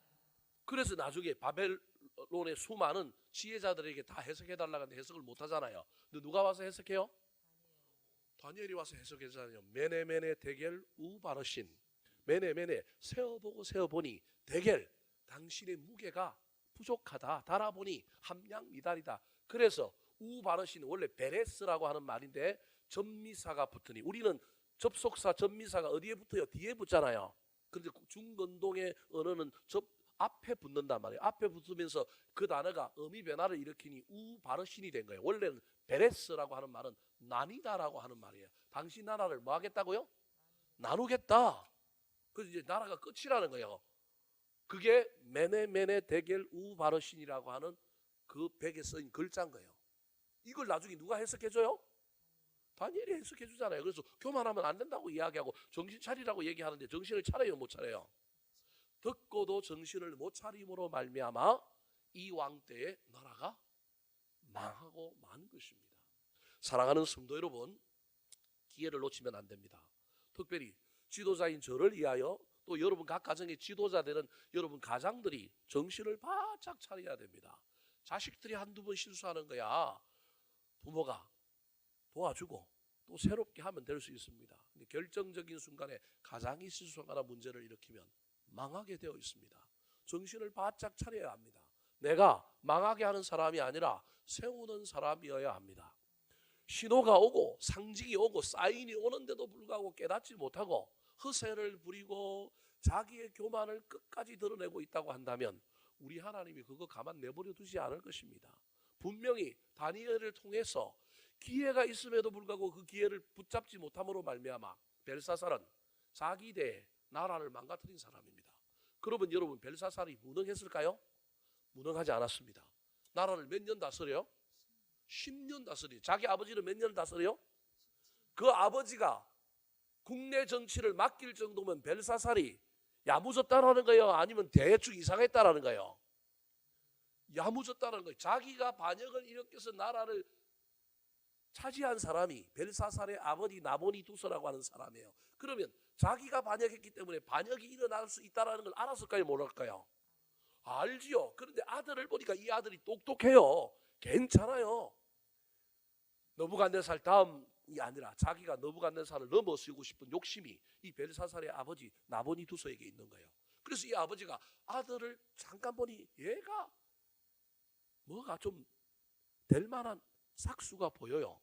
그래서 나중에 바벨론의 수많은 지혜자들에게 다 해석해달라고 하는데 해석을 못하잖아요. 근데 누가 와서 해석해요? 다니엘이 와서 해석해주잖아요. 메네메네 데겔 우바르신. 메네메네 세어보고 세어보니 데겔 당신의 무게가 부족하다. 달아보니 함량미달이다. 그래서 우바르신 원래 베레스라고 하는 말인데 접미사가 붙으니 우리는 접속사 접미사가 어디에 붙어요? 뒤에 붙잖아요. 그런데 중건동의 언어는 앞에 붙는단 말이에요. 앞에 붙으면서 그 단어가 의미 변화를 일으키니 우바르신이 된 거예요. 원래는 베레스라고 하는 말은 나뉘다라고 하는 말이에요. 당신 나라를 뭐 하겠다고요? 나누겠다. 그래서 이제 나라가 끝이라는 거예요. 그게 메네 데겔 우바르신이라고 하는 그 벽에 써인 글자인 거예요. 이걸 나중에 누가 해석해줘요? 다니엘이 해석해주잖아요. 그래서 교만하면 안 된다고 이야기하고 정신 차리라고 얘기하는데 정신을 차려요, 못 차려요? 듣고도 정신을 못 차림으로 말미암아 이 왕 때에 나라가 망하고 만 것입니다. 사랑하는 성도 여러분, 기회를 놓치면 안 됩니다. 특별히 지도자인 저를 위하여 또 여러분 각 가정의 지도자 되는 여러분 가장들이 정신을 바짝 차려야 됩니다. 자식들이 한두 번 실수하는 거야 부모가 도와주고 또 새롭게 하면 될 수 있습니다. 근데 결정적인 순간에 가장이 실수하거나 문제를 일으키면 망하게 되어 있습니다. 정신을 바짝 차려야 합니다. 내가 망하게 하는 사람이 아니라 세우는 사람이어야 합니다. 신호가 오고 상징이 오고 사인이 오는데도 불구하고 깨닫지 못하고 허세를 부리고 자기의 교만을 끝까지 드러내고 있다고 한다면 우리 하나님이 그거 가만 내버려 두지 않을 것입니다. 분명히 다니엘을 통해서 기회가 있음에도 불구하고 그 기회를 붙잡지 못함으로 말미암아 벨사살은 자기 대 나라를 망가뜨린 사람입니다. 그러면 여러분 벨사살이 무능했을까요? 무능하지 않았습니다. 나라를 몇 년 다스려요? 10년 다스려요. 자기 아버지는 몇 년을 다스려요? 그 아버지가 국내 정치를 맡길 정도면 벨사살이 야무졌다라는 거예요? 아니면 대충 이상했다라는 거예요? 야무졌다는 거예요. 자기가 반역을 일으켜서 나라를 차지한 사람이 벨사살의 아버지 나보니두스라고 하는 사람이에요. 그러면 자기가 반역했기 때문에 반역이 일어날 수 있다는 걸 알았을까요? 모를까요? 알지요. 그런데 아들을 보니까 이 아들이 똑똑해요. 괜찮아요. 느부갓네살 다음이 아니라 자기가 느부갓네살을 넘어서고 싶은 욕심이 이 벨사살의 아버지 나보니두스에게 있는 거예요. 그래서 이 아버지가 아들을 잠깐 보니 얘가 뭐가 좀 될 만한 삭수가 보여요.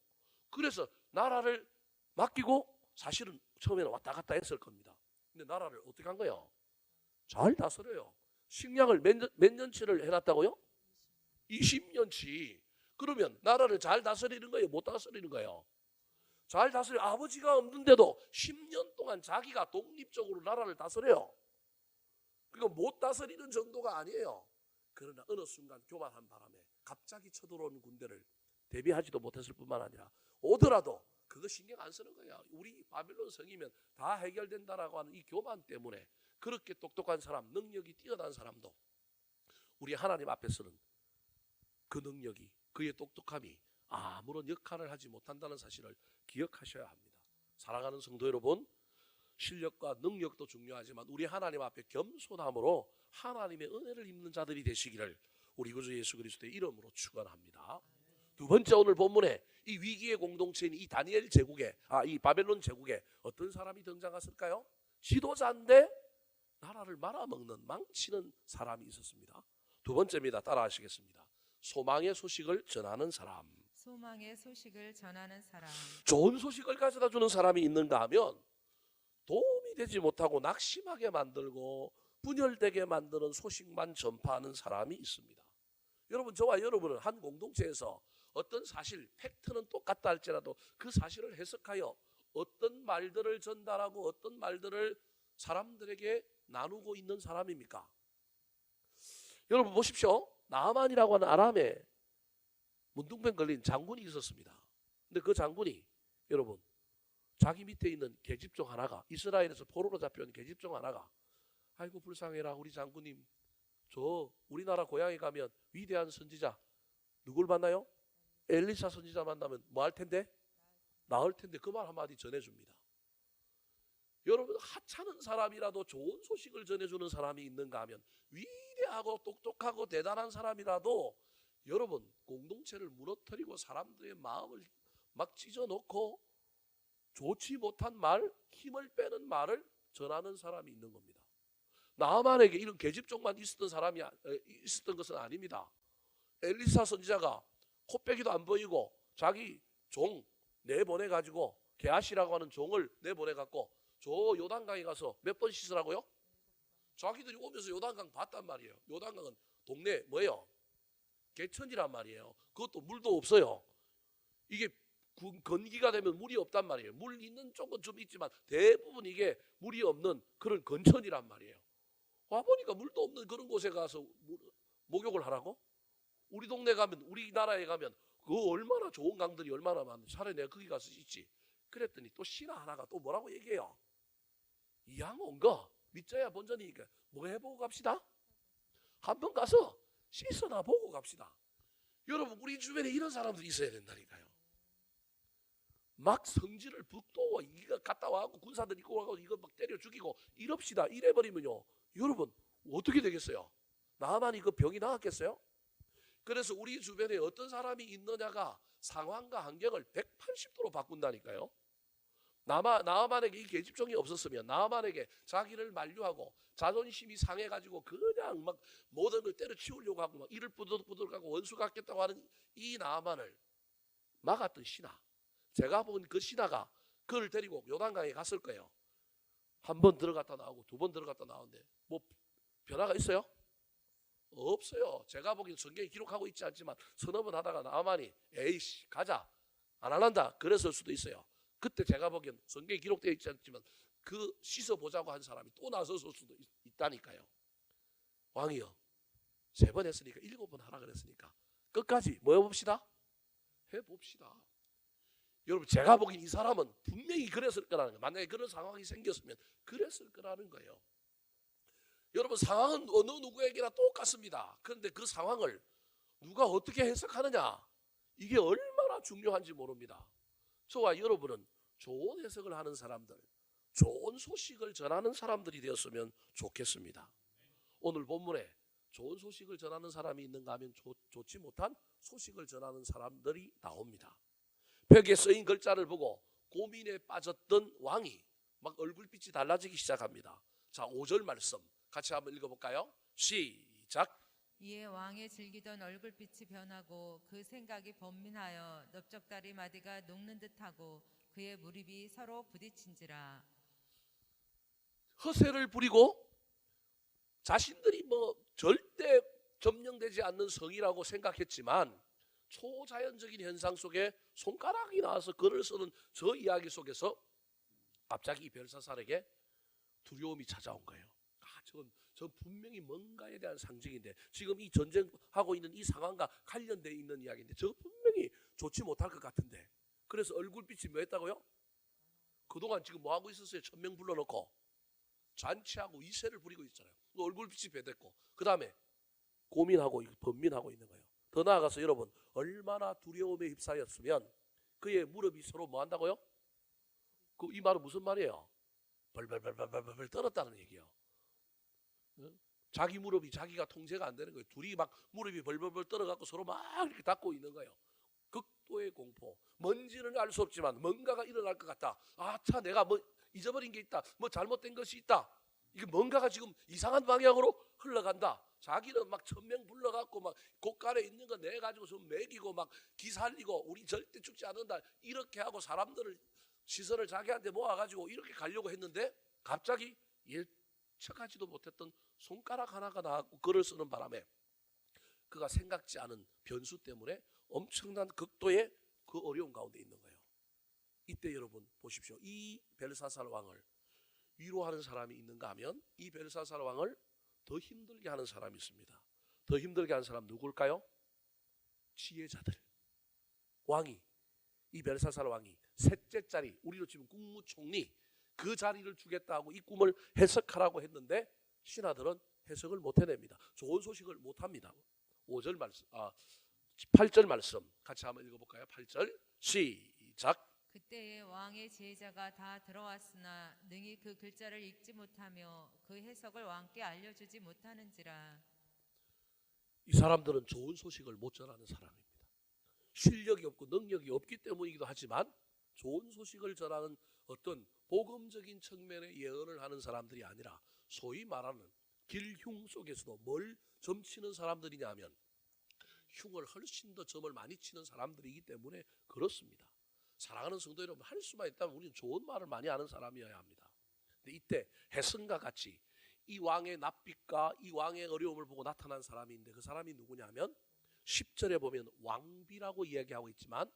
그래서 나라를 맡기고 사실은 처음에는 왔다 갔다 했을 겁니다. 근데 나라를 어떻게 한 거예요? 잘 다스려요. 식량을 몇 년치를 해놨다고요? 20년치. 그러면 나라를 잘 다스리는 거예요? 못 다스리는 거예요? 잘 다스려. 아버지가 없는데도 10년 동안 자기가 독립적으로 나라를 다스려요. 그러니까 못 다스리는 정도가 아니에요. 그러나 어느 순간 교만한 바람에 갑자기 쳐들어오는 군대를 대비하지도 못했을 뿐만 아니라 오더라도 그거 신경 안 쓰는 거야. 우리 바벨론 성이면 다 해결된다라고 하는 이 교만 때문에 그렇게 똑똑한 사람, 능력이 뛰어난 사람도 우리 하나님 앞에서는 그 능력이, 그의 똑똑함이 아무런 역할을 하지 못한다는 사실을 기억하셔야 합니다. 사랑하는 성도 여러분, 실력과 능력도 중요하지만 우리 하나님 앞에 겸손함으로 하나님의 은혜를 입는 자들이 되시기를 우리 구주 예수 그리스도의 이름으로 축원합니다. 두 번째, 오늘 본문에 이 위기의 공동체인 이 다니엘 제국에, 이 바벨론 제국에 어떤 사람이 등장했을까요? 지도자인데 나라를 말아먹는, 망치는 사람이 있었습니다. 두 번째입니다. 따라하시겠습니다. 소망의 소식을 전하는 사람. 소망의 소식을 전하는 사람. 좋은 소식을 가져다 주는 사람이 있는가 하면 도움이 되지 못하고 낙심하게 만들고 분열되게 만드는 소식만 전파하는 사람이 있습니다. 여러분, 저와 여러분은 한 공동체에서 어떤 사실, 팩트는 똑같다 할지라도 그 사실을 해석하여 어떤 말들을 전달하고 어떤 말들을 사람들에게 나누고 있는 사람입니까? 여러분 보십시오. 나아만이라고 하는 아람에 문둥병 걸린 장군이 있었습니다. 근데 그 장군이 여러분 자기 밑에 있는 계집종 하나가, 이스라엘에서 포로로 잡혀온 계집종 하나가, 아이고 불쌍해라 우리 장군님, 저 우리나라 고향에 가면 위대한 선지자 누굴 만나요? 엘리사 선지자 만나면 뭐 할 텐데? 나을 텐데. 그 말 한마디 전해줍니다. 여러분, 하찮은 사람이라도 좋은 소식을 전해주는 사람이 있는가 하면 위대하고 똑똑하고 대단한 사람이라도 여러분 공동체를 무너뜨리고 사람들의 마음을 막 찢어놓고 좋지 못한 말, 힘을 빼는 말을 전하는 사람이 있는 겁니다. 나아만에게 이런 계집종만 있었던 것은 아닙니다. 엘리사 선지자가 코빼기도 안 보이고 자기 종 내보내가지고 게하시라고 하는 종을 내보내갖고 저 요단강에 가서 몇 번 씻으라고요? 자기들이 오면서 요단강 봤단 말이에요. 요단강은 동네 뭐예요? 개천이란 말이에요. 그것도 물도 없어요. 이게 건기가 되면 물이 없단 말이에요. 물 있는 쪽은 좀 있지만 대부분 이게 물이 없는 그런 건천이란 말이에요. 와보니까 물도 없는 그런 곳에 가서 목욕을 하라고? 우리 동네 가면, 우리나라에 가면 그 얼마나 좋은 강들이 얼마나 많은데 차라리 내가 거기 가서 있지. 그랬더니 또 신하 하나가 또 뭐라고 얘기해요. 이양 온 거 믿자야 본전이니까 뭐 해보고 갑시다. 한번 가서 씻어나 보고 갑시다. 여러분 우리 주변에 이런 사람들이 있어야 된다니까요. 막 성질을 붓고 이거 갔다 와갖고 군사들 입고 와서 이거 막 때려 죽이고 이럽시다. 이래버리면요 여러분 어떻게 되겠어요? 나만 이거 병이 나았겠어요? 그래서 우리 주변에 어떤 사람이 있느냐가 상황과 환경을 180도로 바꾼다니까요. 나만에게 이 계집종이 없었으면 나만에게 자기를 만류하고 자존심이 상해가지고 그냥 막 모든 걸 때려치우려고 하고 막 이를 부들부들하고 원수 같겠다고 하는 이 나만을 막았던 신하, 제가 본 그 신하가 그를 데리고 요단강에 갔을 거예요. 한 번 들어갔다 나오고 두 번 들어갔다 나오는데 뭐 변화가 있어요? 없어요. 제가 보기엔 성경에 기록하고 있지 않지만 서너 번 하다가 나만이 에이씨 가자 안 할란다 그랬을 수도 있어요. 그때 제가 보기엔 성경에 기록되어 있지 않지만 그 씻어보자고 한 사람이 또 나섰을 수도 있다니까요. 왕이요 3번 했으니까 7번 하라 그랬으니까 끝까지 뭐 해봅시다. 해봅시다. 여러분 제가 보기엔 이 사람은 분명히 그랬을 거라는 거예요. 만약에 그런 상황이 생겼으면 그랬을 거라는 거예요. 여러분 상황은 어느 누구에게나 똑같습니다. 그런데 그 상황을 누가 어떻게 해석하느냐 이게 얼마나 중요한지 모릅니다. 저와 여러분은 좋은 해석을 하는 사람들, 좋은 소식을 전하는 사람들이 되었으면 좋겠습니다. 오늘 본문에 좋은 소식을 전하는 사람이 있는가 하면 좋지 못한 소식을 전하는 사람들이 나옵니다. 벽에 쓰인 글자를 보고 고민에 빠졌던 왕이 막 얼굴빛이 달라지기 시작합니다. 자, 5절 말씀 같이 한번 읽어볼까요? 시작. 이에 왕의 즐기던 얼굴빛이 변하고 그 생각이 번민하여 넓적다리 마디가 녹는 듯하고 그의 무릎이 서로 부딪힌지라. 허세를 부리고 자신들이 뭐 절대 점령되지 않는 성이라고 생각했지만 초자연적인 현상 속에 손가락이 나와서 글을 쓰는 저 이야기 속에서 갑자기 벨사살에게 두려움이 찾아온 거예요. 저 분명히 뭔가에 대한 상징인데 지금 이 전쟁하고 있는 이 상황과 관련되어 있는 이야기인데 저 분명히 좋지 못할 것 같은데 그래서 얼굴빛이 뭐 했다고요? 그동안 지금 뭐 하고 있었어요? 천명 불러놓고 잔치하고 이세를 부리고 있잖아요. 얼굴빛이 변했고 그 다음에 고민하고 번민하고 있는 거예요. 더 나아가서 여러분 얼마나 두려움에 휩싸였으면 그의 무릎이 서로 뭐 한다고요? 이 말은 무슨 말이에요? 벌벌벌벌벌 떨었다는 얘기예요. 자기 무릎이 자기가 통제가 안 되는 거예요. 둘이 막 무릎이 벌벌벌 떨어갖고 서로 막 이렇게 닿고 있는 거예요. 극도의 공포. 뭔지는 알 수 없지만 뭔가가 일어날 것 같다. 차 내가 뭐 잊어버린 게 있다. 뭐 잘못된 것이 있다. 이게 뭔가가 지금 이상한 방향으로 흘러간다. 자기는 막 천명 불러갖고 막 곳간에 있는 거 내 가지고 좀 먹이고 막 기살리고 우리 절대 죽지 않는다. 이렇게 하고 사람들을 시선을 자기한테 모아가지고 이렇게 가려고 했는데 갑자기 예측하지도 못했던 손가락 하나가 나왔고 글을 쓰는 바람에 그가 생각지 않은 변수 때문에 엄청난 극도의 그 어려운 가운데 있는 거예요. 이때 여러분 보십시오. 이 벨사살 왕을 위로하는 사람이 있는가 하면 이 벨사살 왕을 더 힘들게 하는 사람이 있습니다. 더 힘들게 하는 사람 누굴까요? 지혜자들. 왕이 이 벨사살 왕이 셋째 자리 우리로 치면 국무총리 그 자리를 주겠다고 이 꿈을 해석하라고 했는데 신하들은 해석을 못 해냅니다. 좋은 소식을 못 합니다. 5절 말씀, 8절 말씀 같이 한번 읽어볼까요? 8절 시작. 그때에 왕의 지혜자가 다 들어왔으나 능히 그 글자를 읽지 못하며 그 해석을 왕께 알려주지 못하는지라. 이 사람들은 좋은 소식을 못 전하는 사람입니다. 실력이 없고 능력이 없기 때문이기도 하지만 좋은 소식을 전하는 어떤 복음적인 측면의 예언을 하는 사람들이 아니라 소위 말하는 길흉 속에서도 뭘 점치는 사람들이냐면 흉을 훨씬 더 점을 많이 치는 사람들이기 때문에 그렇습니다. 사랑하는 성도 여러분, 할 수만 있다면 우리는 좋은 말을 많이 하는 사람이어야 합니다. 근데 이때 해성과 같이 이 왕의 낯빛과 이 왕의 어려움을 보고 나타난 사람이 있는데 그 사람이 누구냐면 10절에 보면 왕비라고 이야기하고 있지만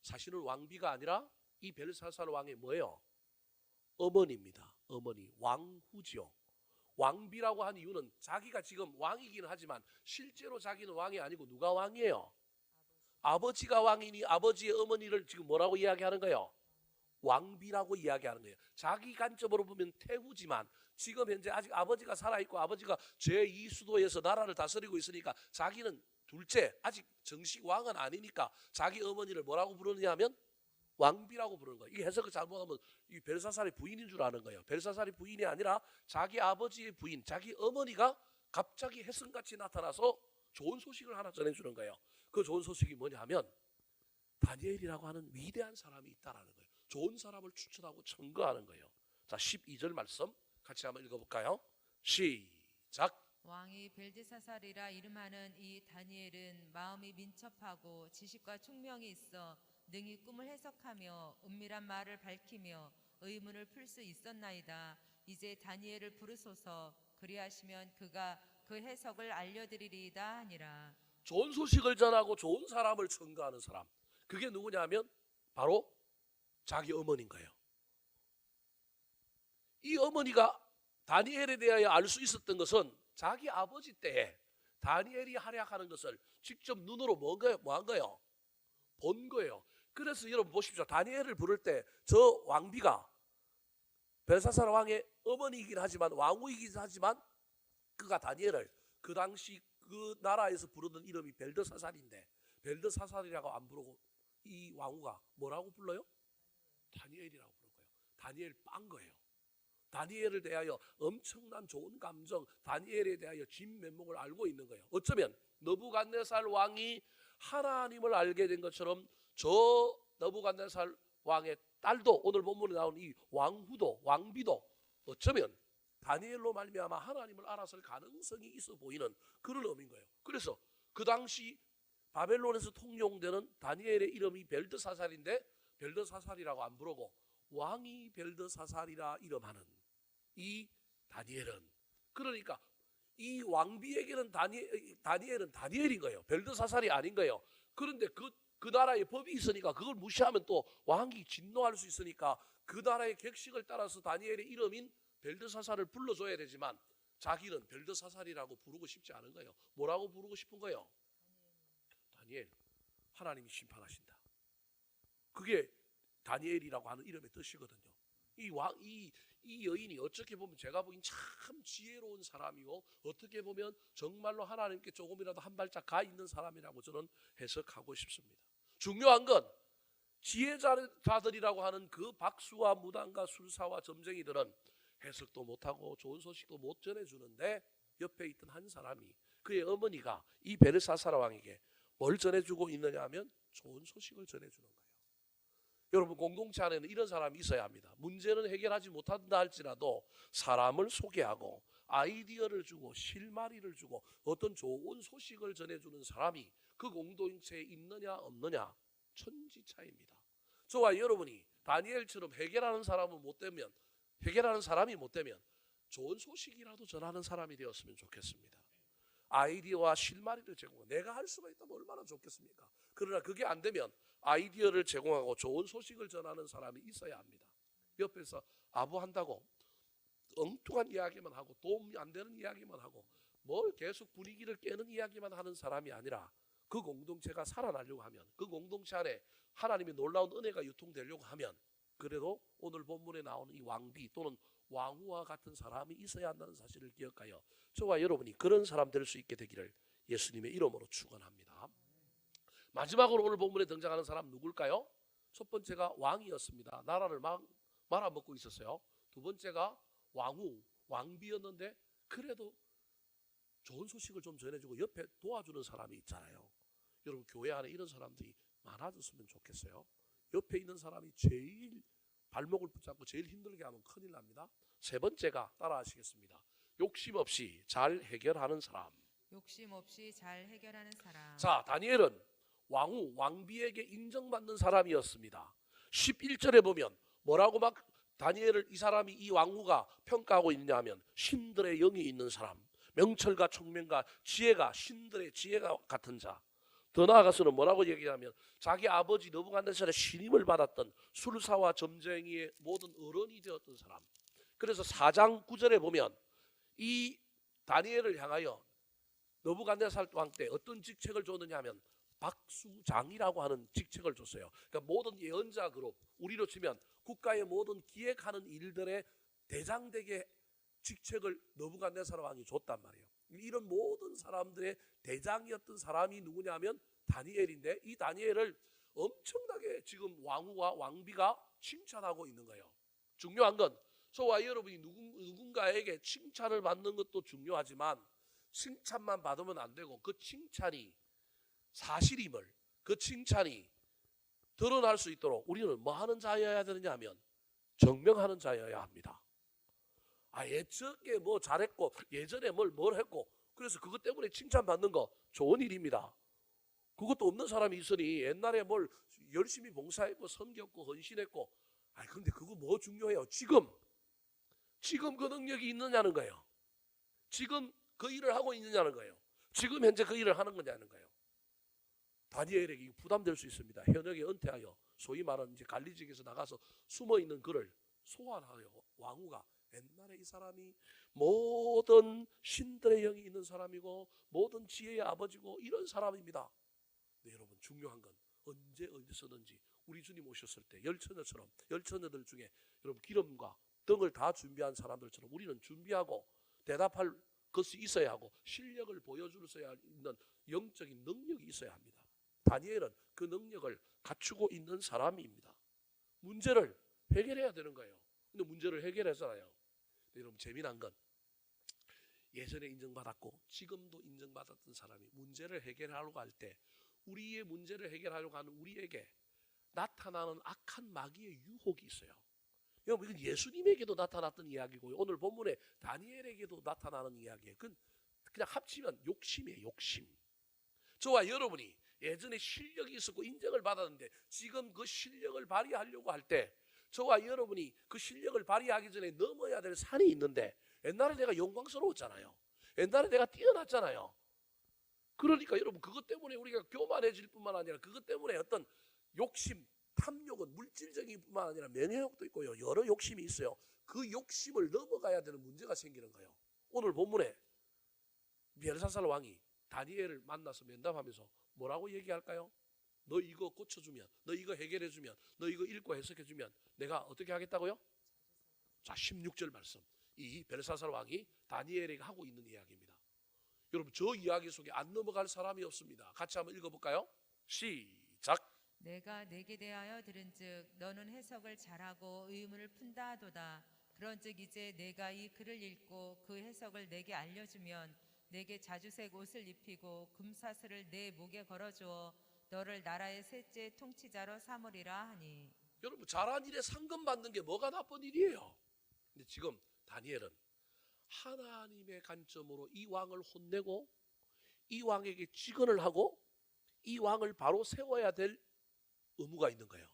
사실은 왕비가 아니라 이 벨사살 왕의 뭐예요? 어머니입니다. 어머니, 왕후지요. 왕비라고 한 이유는 자기가 지금 왕이긴 하지만 실제로 자기는 왕이 아니고 누가 왕이에요? 아버지가 왕이니 아버지의 어머니를 지금 뭐라고 이야기하는 거예요? 왕비라고 이야기하는 거예요. 자기 관점으로 보면 태후지만 지금 현재 아직 아버지가 살아있고 아버지가 제2수도에서 나라를 다스리고 있으니까 자기는 둘째, 아직 정식 왕은 아니니까 자기 어머니를 뭐라고 부르느냐 하면 왕비라고 부르는 거예요. 이 해석을 잘못하면 이 벨사살의 부인인 줄 아는 거예요. 벨사살의 부인이 아니라 자기 아버지의 부인, 자기 어머니가 갑자기 혜성같이 나타나서 좋은 소식을 하나 전해주는 거예요. 그 좋은 소식이 뭐냐 하면 다니엘이라고 하는 위대한 사람이 있다라는 거예요. 좋은 사람을 추천하고 청거하는 거예요. 자, 12절 말씀 같이 한번 읽어볼까요? 시작. 왕이 벨드사살이라 이름하는 이 다니엘은 마음이 민첩하고 지식과 총명이 있어 능히 꿈을 해석하며 은밀한 말을 밝히며 의문을 풀 수 있었나이다. 이제 다니엘을 부르소서. 그리하시면 그가 그 해석을 알려드리리이다 하니라. 좋은 소식을 전하고 좋은 사람을 청거하는 사람, 그게 누구냐면 바로 자기 어머니인 거예요. 이 어머니가 다니엘에 대하여 알 수 있었던 것은 자기 아버지 때에 다니엘이 활약하는 것을 직접 눈으로 뭐 한 거예요? 본 거예요. 그래서 여러분 보십시오. 다니엘을 부를 때 저 왕비가 벨사살 왕의 어머니이긴 하지만 왕후이긴 하지만 그가 다니엘을 그 당시 그 나라에서 부르는 이름이 벨드사살인데 벨드사살이라고 안 부르고 이 왕후가 뭐라고 불러요? 다니엘이라고 부른 거예요. 다니엘 빤 거예요. 다니엘을 대하여 엄청난 좋은 감정, 다니엘에 대하여 진면목을 알고 있는 거예요. 어쩌면 느부갓네살 왕이 하나님을 알게 된 것처럼 저 느부갓네살 왕의 딸도 오늘 본문에 나온 이 왕후도 왕비도 어쩌면 다니엘로 말미암아 하나님을 알았을 가능성이 있어 보이는 그런 의미인 거예요. 그래서 그 당시 바벨론에서 통용되는 다니엘의 이름이 벨드사살인데 벨드사살이라고 안 부르고 왕이 벨드사살이라 이름하는 이 다니엘은, 그러니까 이 왕비에게는 다니엘은 다니엘인 거예요. 벨드사살이 아닌 거예요. 그런데 그 나라의 법이 있으니까 그걸 무시하면 또 왕이 진노할 수 있으니까 그 나라의 격식을 따라서 다니엘의 이름인 벨드사살을 불러줘야 되지만 자기는 벨드사살이라고 부르고 싶지 않은 거예요. 뭐라고 부르고 싶은 거예요? 다니엘, 하나님이 심판하신다. 그게 다니엘이라고 하는 이름의 뜻이거든요. 이 여인이 어떻게 보면 제가 보기엔 참 지혜로운 사람이고 어떻게 보면 정말로 하나님께 조금이라도 한 발짝 가 있는 사람이라고 저는 해석하고 싶습니다. 중요한 건 지혜자들이라고 하는 그 박수와 무당과 술사와 점쟁이들은 해석도 못하고 좋은 소식도 못 전해주는데 옆에 있던 한 사람이, 그의 어머니가 이 벨사살 왕에게 뭘 전해주고 있느냐 하면 좋은 소식을 전해주는 거예요. 여러분, 공동체 안에는 이런 사람이 있어야 합니다. 문제는 해결하지 못한다 할지라도 사람을 소개하고 아이디어를 주고 실마리를 주고 어떤 좋은 소식을 전해주는 사람이 그 공동체에 있느냐 없느냐 천지차이입니다. 저와 여러분이 다니엘처럼 해결하는 사람이 못 되면 좋은 소식이라도 전하는 사람이 되었으면 좋겠습니다. 아이디어와 실마리를 제공하고 내가 할 수가 있다면 얼마나 좋겠습니까? 그러나 그게 안 되면 아이디어를 제공하고 좋은 소식을 전하는 사람이 있어야 합니다. 옆에서 아부한다고 엉뚱한 이야기만 하고 도움이 안 되는 이야기만 하고 뭘 계속 분위기를 깨는 이야기만 하는 사람이 아니라 그 공동체가 살아나려고 하면, 그 공동체 안에 하나님의 놀라운 은혜가 유통되려고 하면 그래도 오늘 본문에 나오는 이 왕비 또는 왕후와 같은 사람이 있어야 한다는 사실을 기억하여 저와 여러분이 그런 사람 될 수 있게 되기를 예수님의 이름으로 축원합니다. 마지막으로 오늘 본문에 등장하는 사람 누굴까요? 첫 번째가 왕이었습니다. 나라를 말아먹고 있었어요. 두 번째가 왕비였는데 그래도 좋은 소식을 좀 전해주고 옆에 도와주는 사람이 있잖아요. 여러분, 교회 안에 이런 사람들이 많아졌으면 좋겠어요. 옆에 있는 사람이 제일 발목을 붙잡고 제일 힘들게 하면 큰일 납니다. 세 번째가 따라하시겠습니다. 욕심 없이 잘 해결하는 사람. 욕심 없이 잘 해결하는 사람. 자, 다니엘은 왕비에게 인정받는 사람이었습니다. 11절에 보면 뭐라고 막 다니엘을 이 왕후가 평가하고 있느냐 하면 신들의 영이 있는 사람, 명철과 총명과 지혜가 신들의 지혜가 같은 자. 더 나아가서는 뭐라고 얘기하면 자기 아버지 느부갓네살의 신임을 받았던 술사와 점쟁이의 모든 어른이 되었던 사람. 그래서 4장 9절에 보면 이 다니엘을 향하여 느부갓네살 왕 때 어떤 직책을 줬느냐 하면 박수장이라고 하는 직책을 줬어요. 그러니까 모든 예언자 그룹, 우리로 치면 국가의 모든 기획하는 일들의 대장되게 직책을 느부갓네살 왕이 줬단 말이에요. 이런 모든 사람들의 대장이었던 사람이 누구냐면 다니엘인데, 이 다니엘을 엄청나게 지금 왕후와 왕비가 칭찬하고 있는 거예요. 중요한 건 저와 여러분이 누군가에게 칭찬을 받는 것도 중요하지만 칭찬만 받으면 안 되고 그 칭찬이 사실임을, 그 칭찬이 드러날 수 있도록 우리는 뭐 하는 자여야 되느냐 하면 증명하는 자여야 합니다. 예측에 뭐 잘했고 예전에 뭘 했고 그래서 그것 때문에 칭찬받는 거 좋은 일입니다. 그것도 없는 사람이 있으니 옛날에 뭘 열심히 봉사했고 섬겼고 헌신했고, 근데 그거 뭐 중요해요? 지금 그 능력이 있느냐는 거예요. 지금 그 일을 하고 있느냐는 거예요. 지금 현재 그 일을 하는 거냐는 거예요. 다니엘에게 부담될 수 있습니다. 현역에 은퇴하여 소위 말하는 이제 관리직에서 나가서 숨어 있는 그를 소환하여 왕후가 옛날에 이 사람이 모든 신들의 영이 있는 사람이고 모든 지혜의 아버지고 이런 사람입니다. 네, 여러분 중요한 건 언제 어디서든지 우리 주님 오셨을 때 열처녀처럼, 열처녀들 중에 여러분 기름과 등을 다 준비한 사람들처럼 우리는 준비하고 대답할 것이 있어야 하고 실력을 보여줄 수 있는 영적인 능력이 있어야 합니다. 다니엘은 그 능력을 갖추고 있는 사람입니다. 문제를 해결해야 되는 거예요. 근데 문제를 해결했잖아요. 여러분 재미난 건 예전에 인정받았고 지금도 인정받았던 사람이 문제를 해결하려고 할 때 우리의 문제를 해결하려고 하는 우리에게 나타나는 악한 마귀의 유혹이 있어요. 여러분 이건 예수님에게도 나타났던 이야기고요. 오늘 본문에 다니엘에게도 나타나는 이야기예요. 그냥 합치면 욕심이에요. 욕심. 저와 여러분이 예전에 실력이 있었고 인정을 받았는데 지금 그 실력을 발휘하려고 할 때 저와 여러분이 그 실력을 발휘하기 전에 넘어야 될 산이 있는데, 옛날에 내가 영광스러웠잖아요. 옛날에 내가 뛰어났잖아요. 그러니까 여러분 그것 때문에 우리가 교만해질 뿐만 아니라 그것 때문에 어떤 욕심, 탐욕은 물질적인 뿐만 아니라 명예욕도 있고요. 여러 욕심이 있어요. 그 욕심을 넘어가야 되는 문제가 생기는 거예요. 오늘 본문에 벨사살 왕이 다니엘을 만나서 면담하면서 뭐라고 얘기할까요? 너 이거 고쳐주면, 너 이거 해결해주면, 너 이거 읽고 해석해주면 내가 어떻게 하겠다고요? 자, 16절 말씀. 이 벨사살 왕이 다니엘에게 하고 있는 이야기입니다. 여러분 저 이야기 속에 안 넘어갈 사람이 없습니다. 같이 한번 읽어볼까요? 시작. 내가 내게 대하여 들은즉 너는 해석을 잘하고 의문을 푼다 하도다. 그런즉 이제 내가 이 글을 읽고 그 해석을 내게 알려주면 내게 자주색 옷을 입히고 금사슬을 내 목에 걸어주어 너를 나라의 셋째 통치자로 삼으리라 하니. 여러분 잘한 일에 상금 받는 게 뭐가 나쁜 일이에요? 근데 지금 다니엘은 하나님의 관점으로 이 왕을 혼내고 이 왕에게 직언을 하고 이 왕을 바로 세워야 될 의무가 있는 거예요.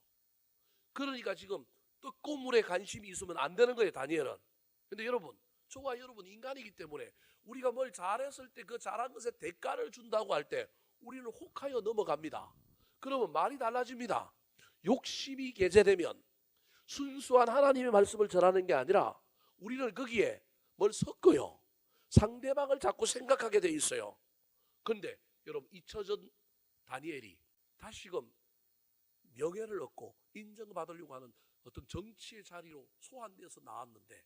그러니까 지금 떡고물에 관심이 있으면 안 되는 거예요, 다니엘은. 근데 여러분, 저와 여러분 인간이기 때문에 우리가 뭘 잘했을 때 그 잘한 것에 대가를 준다고 할 때 우리는 혹하여 넘어갑니다. 그러면 말이 달라집니다. 욕심이 개재되면 순수한 하나님의 말씀을 전하는 게 아니라 우리는 거기에 뭘 섞어요. 상대방을 자꾸 생각하게 돼 있어요. 그런데 여러분 잊혀진 다니엘이 다시금 명예를 얻고 인정받으려고 하는 어떤 정치의 자리로 소환되어서 나왔는데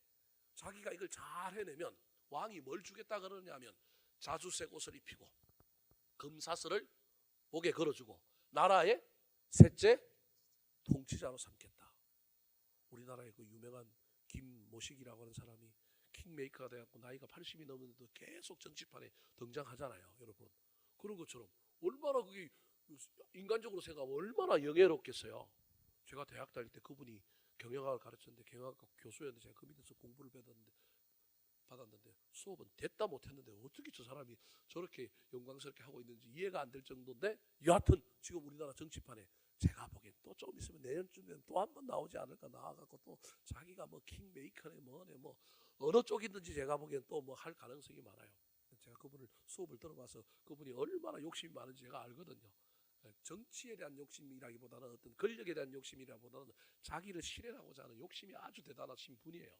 자기가 이걸 잘 해내면 왕이 뭘 주겠다 그러냐면 자주색 옷을 입히고 금사슬을 목에 걸어주고 나라의 셋째 통치자로 삼겠다. 우리나라의 그 유명한 김모식이라고 하는 사람이 킹메이커가 돼갖고 나이가 80이 넘었는데도 계속 정치판에 등장하잖아요, 여러분. 그런 것처럼 얼마나 그게 인간적으로 생각하면 얼마나 영예롭겠어요. 제가 대학 다닐 때 그분이 경영학을 가르쳤는데 경영학과 교수였는데 제가 그 밑에서 공부를 받았는데 수업은 됐다 못했는데 어떻게 저 사람이 저렇게 영광스럽게 하고 있는지 이해가 안 될 정도인데, 여하튼 지금 우리나라 정치판에 제가 보기엔 또 좀 있으면 내년쯤엔 또 한 번 나오지 않을까, 나와갖고 또 자기가 뭐 킹메이커네 뭐네 뭐 어느 쪽이든지 제가 보기엔 또 뭐 할 가능성이 많아요. 제가 제가 그분을 수업을 들어봐서 그분이 얼마나 욕심이 많은지 제가 알거든요. 정치에 대한 욕심이라기보다는 어떤 권력에 대한 욕심이라기보다는 자기를 실현하고자 하는 욕심이 아주 대단하신 분이에요.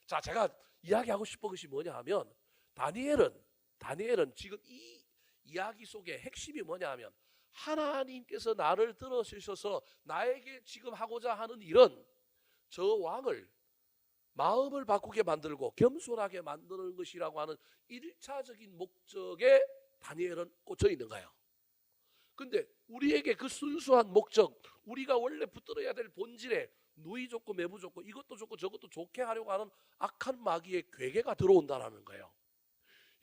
자, 제가 이야기하고 싶은 것이 뭐냐 하면 다니엘은 지금 이 이야기 속에 핵심이 뭐냐 하면 하나님께서 나를 들어주셔서 나에게 지금 하고자 하는 일은 저 왕을 마음을 바꾸게 만들고 겸손하게 만드는 것이라고 하는 1차적인 목적에 다니엘은 꽂혀 있는 거예요. 근데 우리에게 그 순수한 목적, 우리가 원래 붙들어야 될 본질에 누이 좋고 매부 좋고 이것도 좋고 저것도 좋게 하려고 하는 악한 마귀의 괴계가 들어온다는 거예요.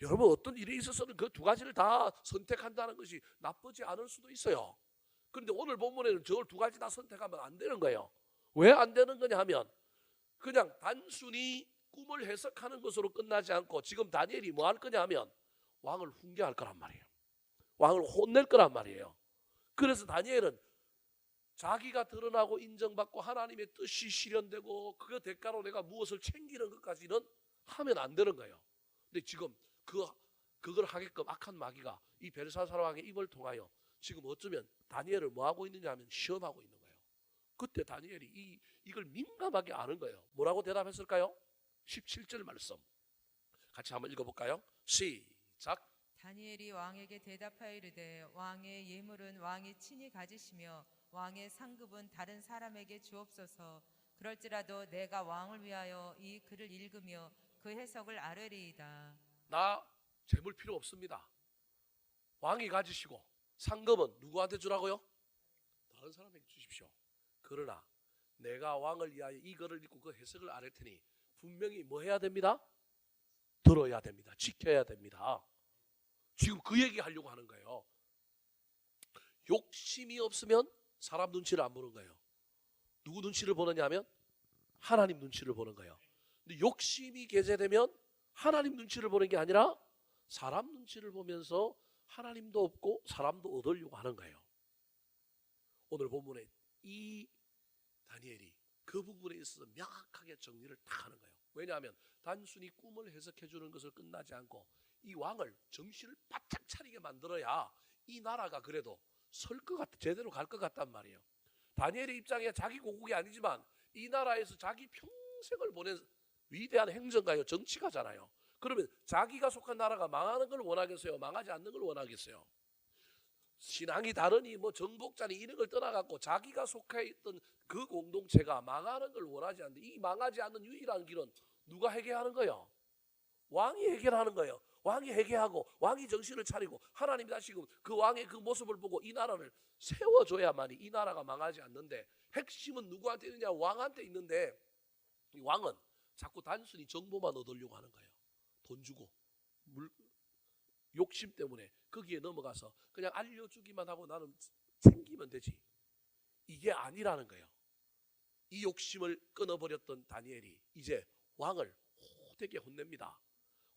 여러분, 어떤 일에 있어서는 그 두 가지를 다 선택한다는 것이 나쁘지 않을 수도 있어요. 그런데 오늘 본문에는 저걸 두 가지 다 선택하면 안 되는 거예요. 왜 안 되는 거냐 하면 그냥 단순히 꿈을 해석하는 것으로 끝나지 않고 지금 다니엘이 뭐 할 거냐 하면 왕을 훈계할 거란 말이에요. 왕을 혼낼 거란 말이에요. 그래서 다니엘은 자기가 드러나고 인정받고 하나님의 뜻이 실현되고 그 대가로 내가 무엇을 챙기는 것까지는 하면 안 되는 거예요. 근데 지금 그걸 하게끔 악한 마귀가 이 벨사살 왕의 입을 통하여 지금 어쩌면 다니엘을 뭐 하고 있느냐 하면 시험하고 있는 거예요. 그때 다니엘이 이걸 민감하게 아는 거예요. 뭐라고 대답했을까요? 17절 말씀 같이 한번 읽어볼까요? 시작. 다니엘이 왕에게 대답하여 이르되 왕의 예물은 왕이 친히 가지시며 왕의 상급은 다른 사람에게 주옵소서. 그럴지라도 내가 왕을 위하여 이 글을 읽으며 그 해석을 아뢰리이다. 나 재물 필요 없습니다. 왕이 가지시고 상금은 누구한테 주라고요? 다른 사람에게 주십시오. 그러나 내가 왕을 위하여 이 글을 읽고 그 해석을 아뢰 테니 분명히 뭐 해야 됩니다? 들어야 됩니다. 지켜야 됩니다. 지금 그 얘기 하려고 하는 거예요. 욕심이 없으면 사람 눈치를 안 보는 거예요. 누구 눈치를 보느냐 하면 하나님 눈치를 보는 거예요. 근데 욕심이 개재되면 하나님 눈치를 보는 게 아니라 사람 눈치를 보면서 하나님도 없고 사람도 얻으려고 하는 거예요. 오늘 본문에 이 다니엘이 그 부분에 있어서 명확하게 정리를 딱 하는 거예요. 왜냐하면 단순히 꿈을 해석해 주는 것을 끝나지 않고 이 왕을 정신을 바짝 차리게 만들어야 이 나라가 그래도 설 것 같아, 제대로 갈 것 같단 말이에요. 다니엘의 입장에 자기 고국이 아니지만 이 나라에서 자기 평생을 보낸 위대한 행정가요, 정치가잖아요. 그러면 자기가 속한 나라가 망하는 걸 원하겠어요? 망하지 않는 걸 원하겠어요? 신앙이 다르니 뭐 정복자니 이런 걸 떠나갖고 자기가 속해 있던 그 공동체가 망하는 걸 원하지 않는데 이 망하지 않는 유일한 길은 누가 해결하는 거예요? 왕이 해결하는 거예요. 왕이 회개하고 왕이 정신을 차리고 하나님이 다시금 그 왕의 그 모습을 보고 이 나라를 세워줘야만이 이 나라가 망하지 않는데 핵심은 누구한테 있느냐? 왕한테 있는데 이 왕은 자꾸 단순히 정보만 얻으려고 하는 거예요. 돈 주고 욕심 때문에 거기에 넘어가서 그냥 알려주기만 하고 나는 챙기면 되지. 이게 아니라는 거예요. 이 욕심을 끊어버렸던 다니엘이 이제 왕을 호되게 혼냅니다.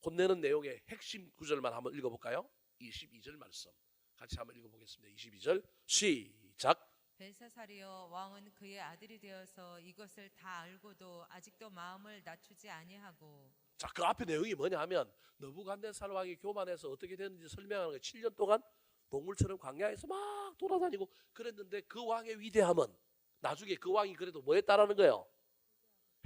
혼내는 내용의 핵심 구절만 한번 읽어볼까요? 22절 말씀 같이 한번 읽어보겠습니다. 22절 시작. 벨사살이여 왕은 그의 아들이 되어서 이것을 다 알고도 아직도 마음을 낮추지 아니하고. 자, 그 앞에 내용이 뭐냐 하면 느부갓네살 왕이 교만해서 어떻게 됐는지 설명하는 거예요. 7년 동안 동물처럼 광야에서 막 돌아다니고 그랬는데 그 왕의 위대함은 나중에 그 왕이 그래도 뭐 했다라는 거예요?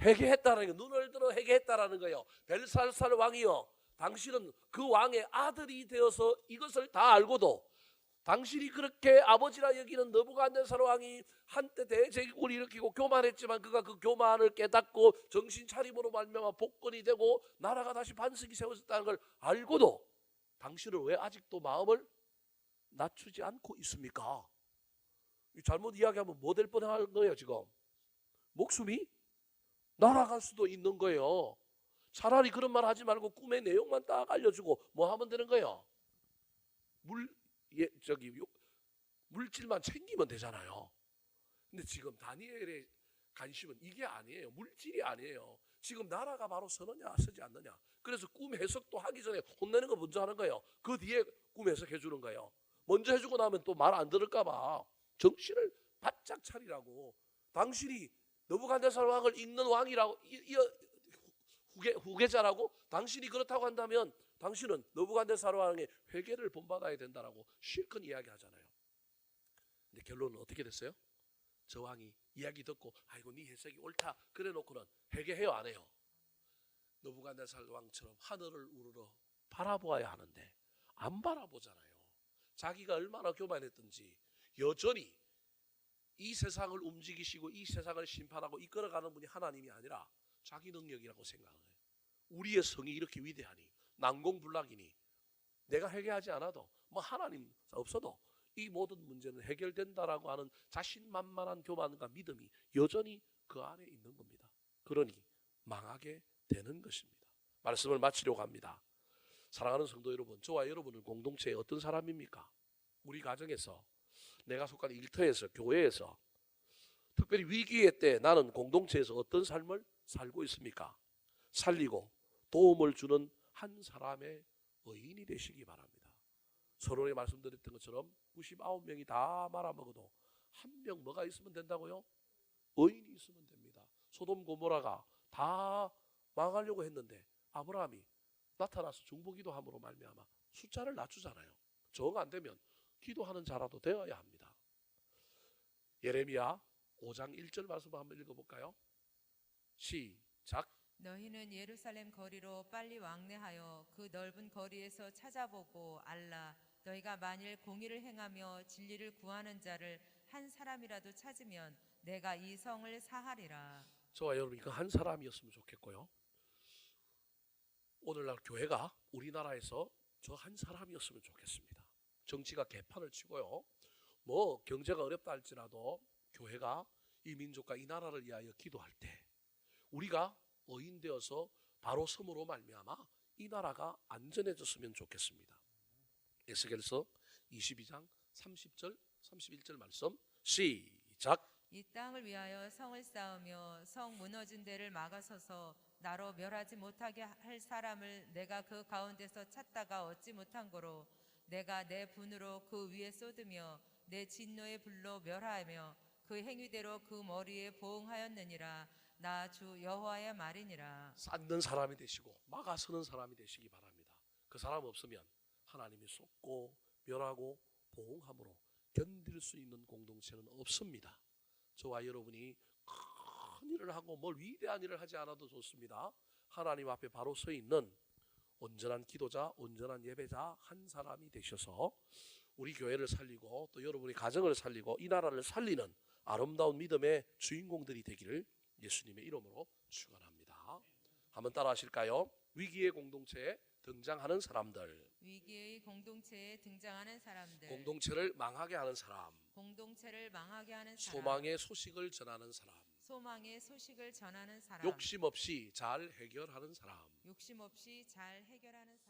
회개했다라는 거예요. 눈을 들어 회개했다라는 거예요. 벨사살 왕이요, 당신은 그 왕의 아들이 되어서 이것을 다 알고도 당신이 그렇게 아버지라 여기는 느부갓네살 왕이 한때 대제국을 일으키고 교만했지만 그가 그 교만을 깨닫고 정신 차림으로 말미암아 복권이 되고 나라가 다시 반석이 세워졌다는 걸 알고도 당신은 왜 아직도 마음을 낮추지 않고 있습니까? 잘못 이야기하면 뭐 될 뻔한 거예요. 지금 목숨이 날아갈 수도 있는 거예요. 차라리 그런 말 하지 말고 꿈의 내용만 딱 알려주고 뭐 하면 되는 거예요? 물질만 챙기면 되잖아요. 근데 지금 다니엘의 관심은 이게 아니에요. 물질이 아니에요. 지금 나라가 바로 서느냐 서지 않느냐. 그래서 꿈 해석도 하기 전에 혼내는 거 먼저 하는 거예요. 그 뒤에 꿈 해석해 주는 거예요. 먼저 해주고 나면 또 말 안 들을까 봐 정신을 바짝 차리라고. 당신이 느부갓네살 왕을 읽는 왕이라고 후계자라고 당신이 그렇다고 한다면 당신은 느부갓네살 왕의 회개를 본받아야 된다라고 실컷 이야기하잖아요. 근데 결론은 어떻게 됐어요? 저 왕이 이야기 듣고 아이고 네 해석이 옳다 그래 놓고는 회개해요 안 해요? 느부갓네살 왕처럼 하늘을 우러러 바라보아야 하는데 안 바라보잖아요. 자기가 얼마나 교만했든지 여전히 이 세상을 움직이시고 이 세상을 심판하고 이끌어가는 분이 하나님이 아니라 자기 능력이라고 생각을 해요. 우리의 성이 이렇게 위대하니 난공불락이니 내가 회개하지 않아도 뭐 하나님 없어도 이 모든 문제는 해결된다라고 하는 자신만만한 교만과 믿음이 여전히 그 안에 있는 겁니다. 그러니 망하게 되는 것입니다. 말씀을 마치려고 합니다. 사랑하는 성도 여러분, 저와 여러분은 공동체의 어떤 사람입니까? 우리 가정에서, 내가 속한 일터에서, 교회에서, 특별히 위기의 때 나는 공동체에서 어떤 삶을 살고 있습니까? 살리고 도움을 주는 한 사람의 의인이 되시기 바랍니다. 서론에 말씀드렸던 것처럼 99명이 다 말아먹어도 한 명 뭐가 있으면 된다고요? 의인이 있으면 됩니다. 소돔 고모라가 다 망하려고 했는데 아브라함이 나타나서 중보기도함으로 말미암아 숫자를 낮추잖아요. 정 안 되면 기도하는 자라도 되어야 합니다. 예레미야 5장 1절 말씀 한번 읽어볼까요? 시작. 너희는 예루살렘 거리로 빨리 왕래하여 그 넓은 거리에서 찾아보고 알라. 너희가 만일 공의를 행하며 진리를 구하는 자를 한 사람이라도 찾으면 내가 이 성을 사하리라. 저와 여러분이 그 한 사람이었으면 좋겠고요. 오늘날 교회가 우리나라에서 저 한 사람이었으면 좋겠습니다. 정치가 개판을 치고요. 뭐 경제가 어렵다 할지라도 교회가 이 민족과 이 나라를 위하여 기도할 때 우리가 의인 되어서 바로 섬으로 말미암아 이 나라가 안전해졌으면 좋겠습니다. 에스겔서 22장 30절 31절 말씀 시작. 이 땅을 위하여 성을 쌓으며 성 무너진 데를 막아서서 나로 멸하지 못하게 할 사람을 내가 그 가운데서 찾다가 얻지 못한 거로 내가 내 분으로 그 위에 쏟으며 내 진노의 불로 멸하며 그 행위대로 그 머리에 보응하였느니라. 나 주 여호와의 말이니라. 쌓는 사람이 되시고 막아서는 사람이 되시기 바랍니다. 그 사람 없으면 하나님이 쏟고 멸하고 보응함으로 견딜 수 있는 공동체는 없습니다. 저와 여러분이 큰 일을 하고 뭘 위대한 일을 하지 않아도 좋습니다. 하나님 앞에 바로 서 있는 온전한 기도자, 온전한 예배자 한 사람이 되셔서 우리 교회를 살리고 또 여러분의 가정을 살리고 이 나라를 살리는 아름다운 믿음의 주인공들이 되기를 예수님의 이름으로 축원합니다. 한번 따라 하실까요? 위기의 공동체에 등장하는 사람들, 위기의 공동체에 등장하는 사람들, 공동체를 망하게 하는 사람, 공동체를 망하게 하는 사람, 소망의 소식을 전하는 사람, 소망의 소식을 전하는 사람, 욕심 없이 잘 해결하는 사람. 욕심 없이 잘 해결하는 사람.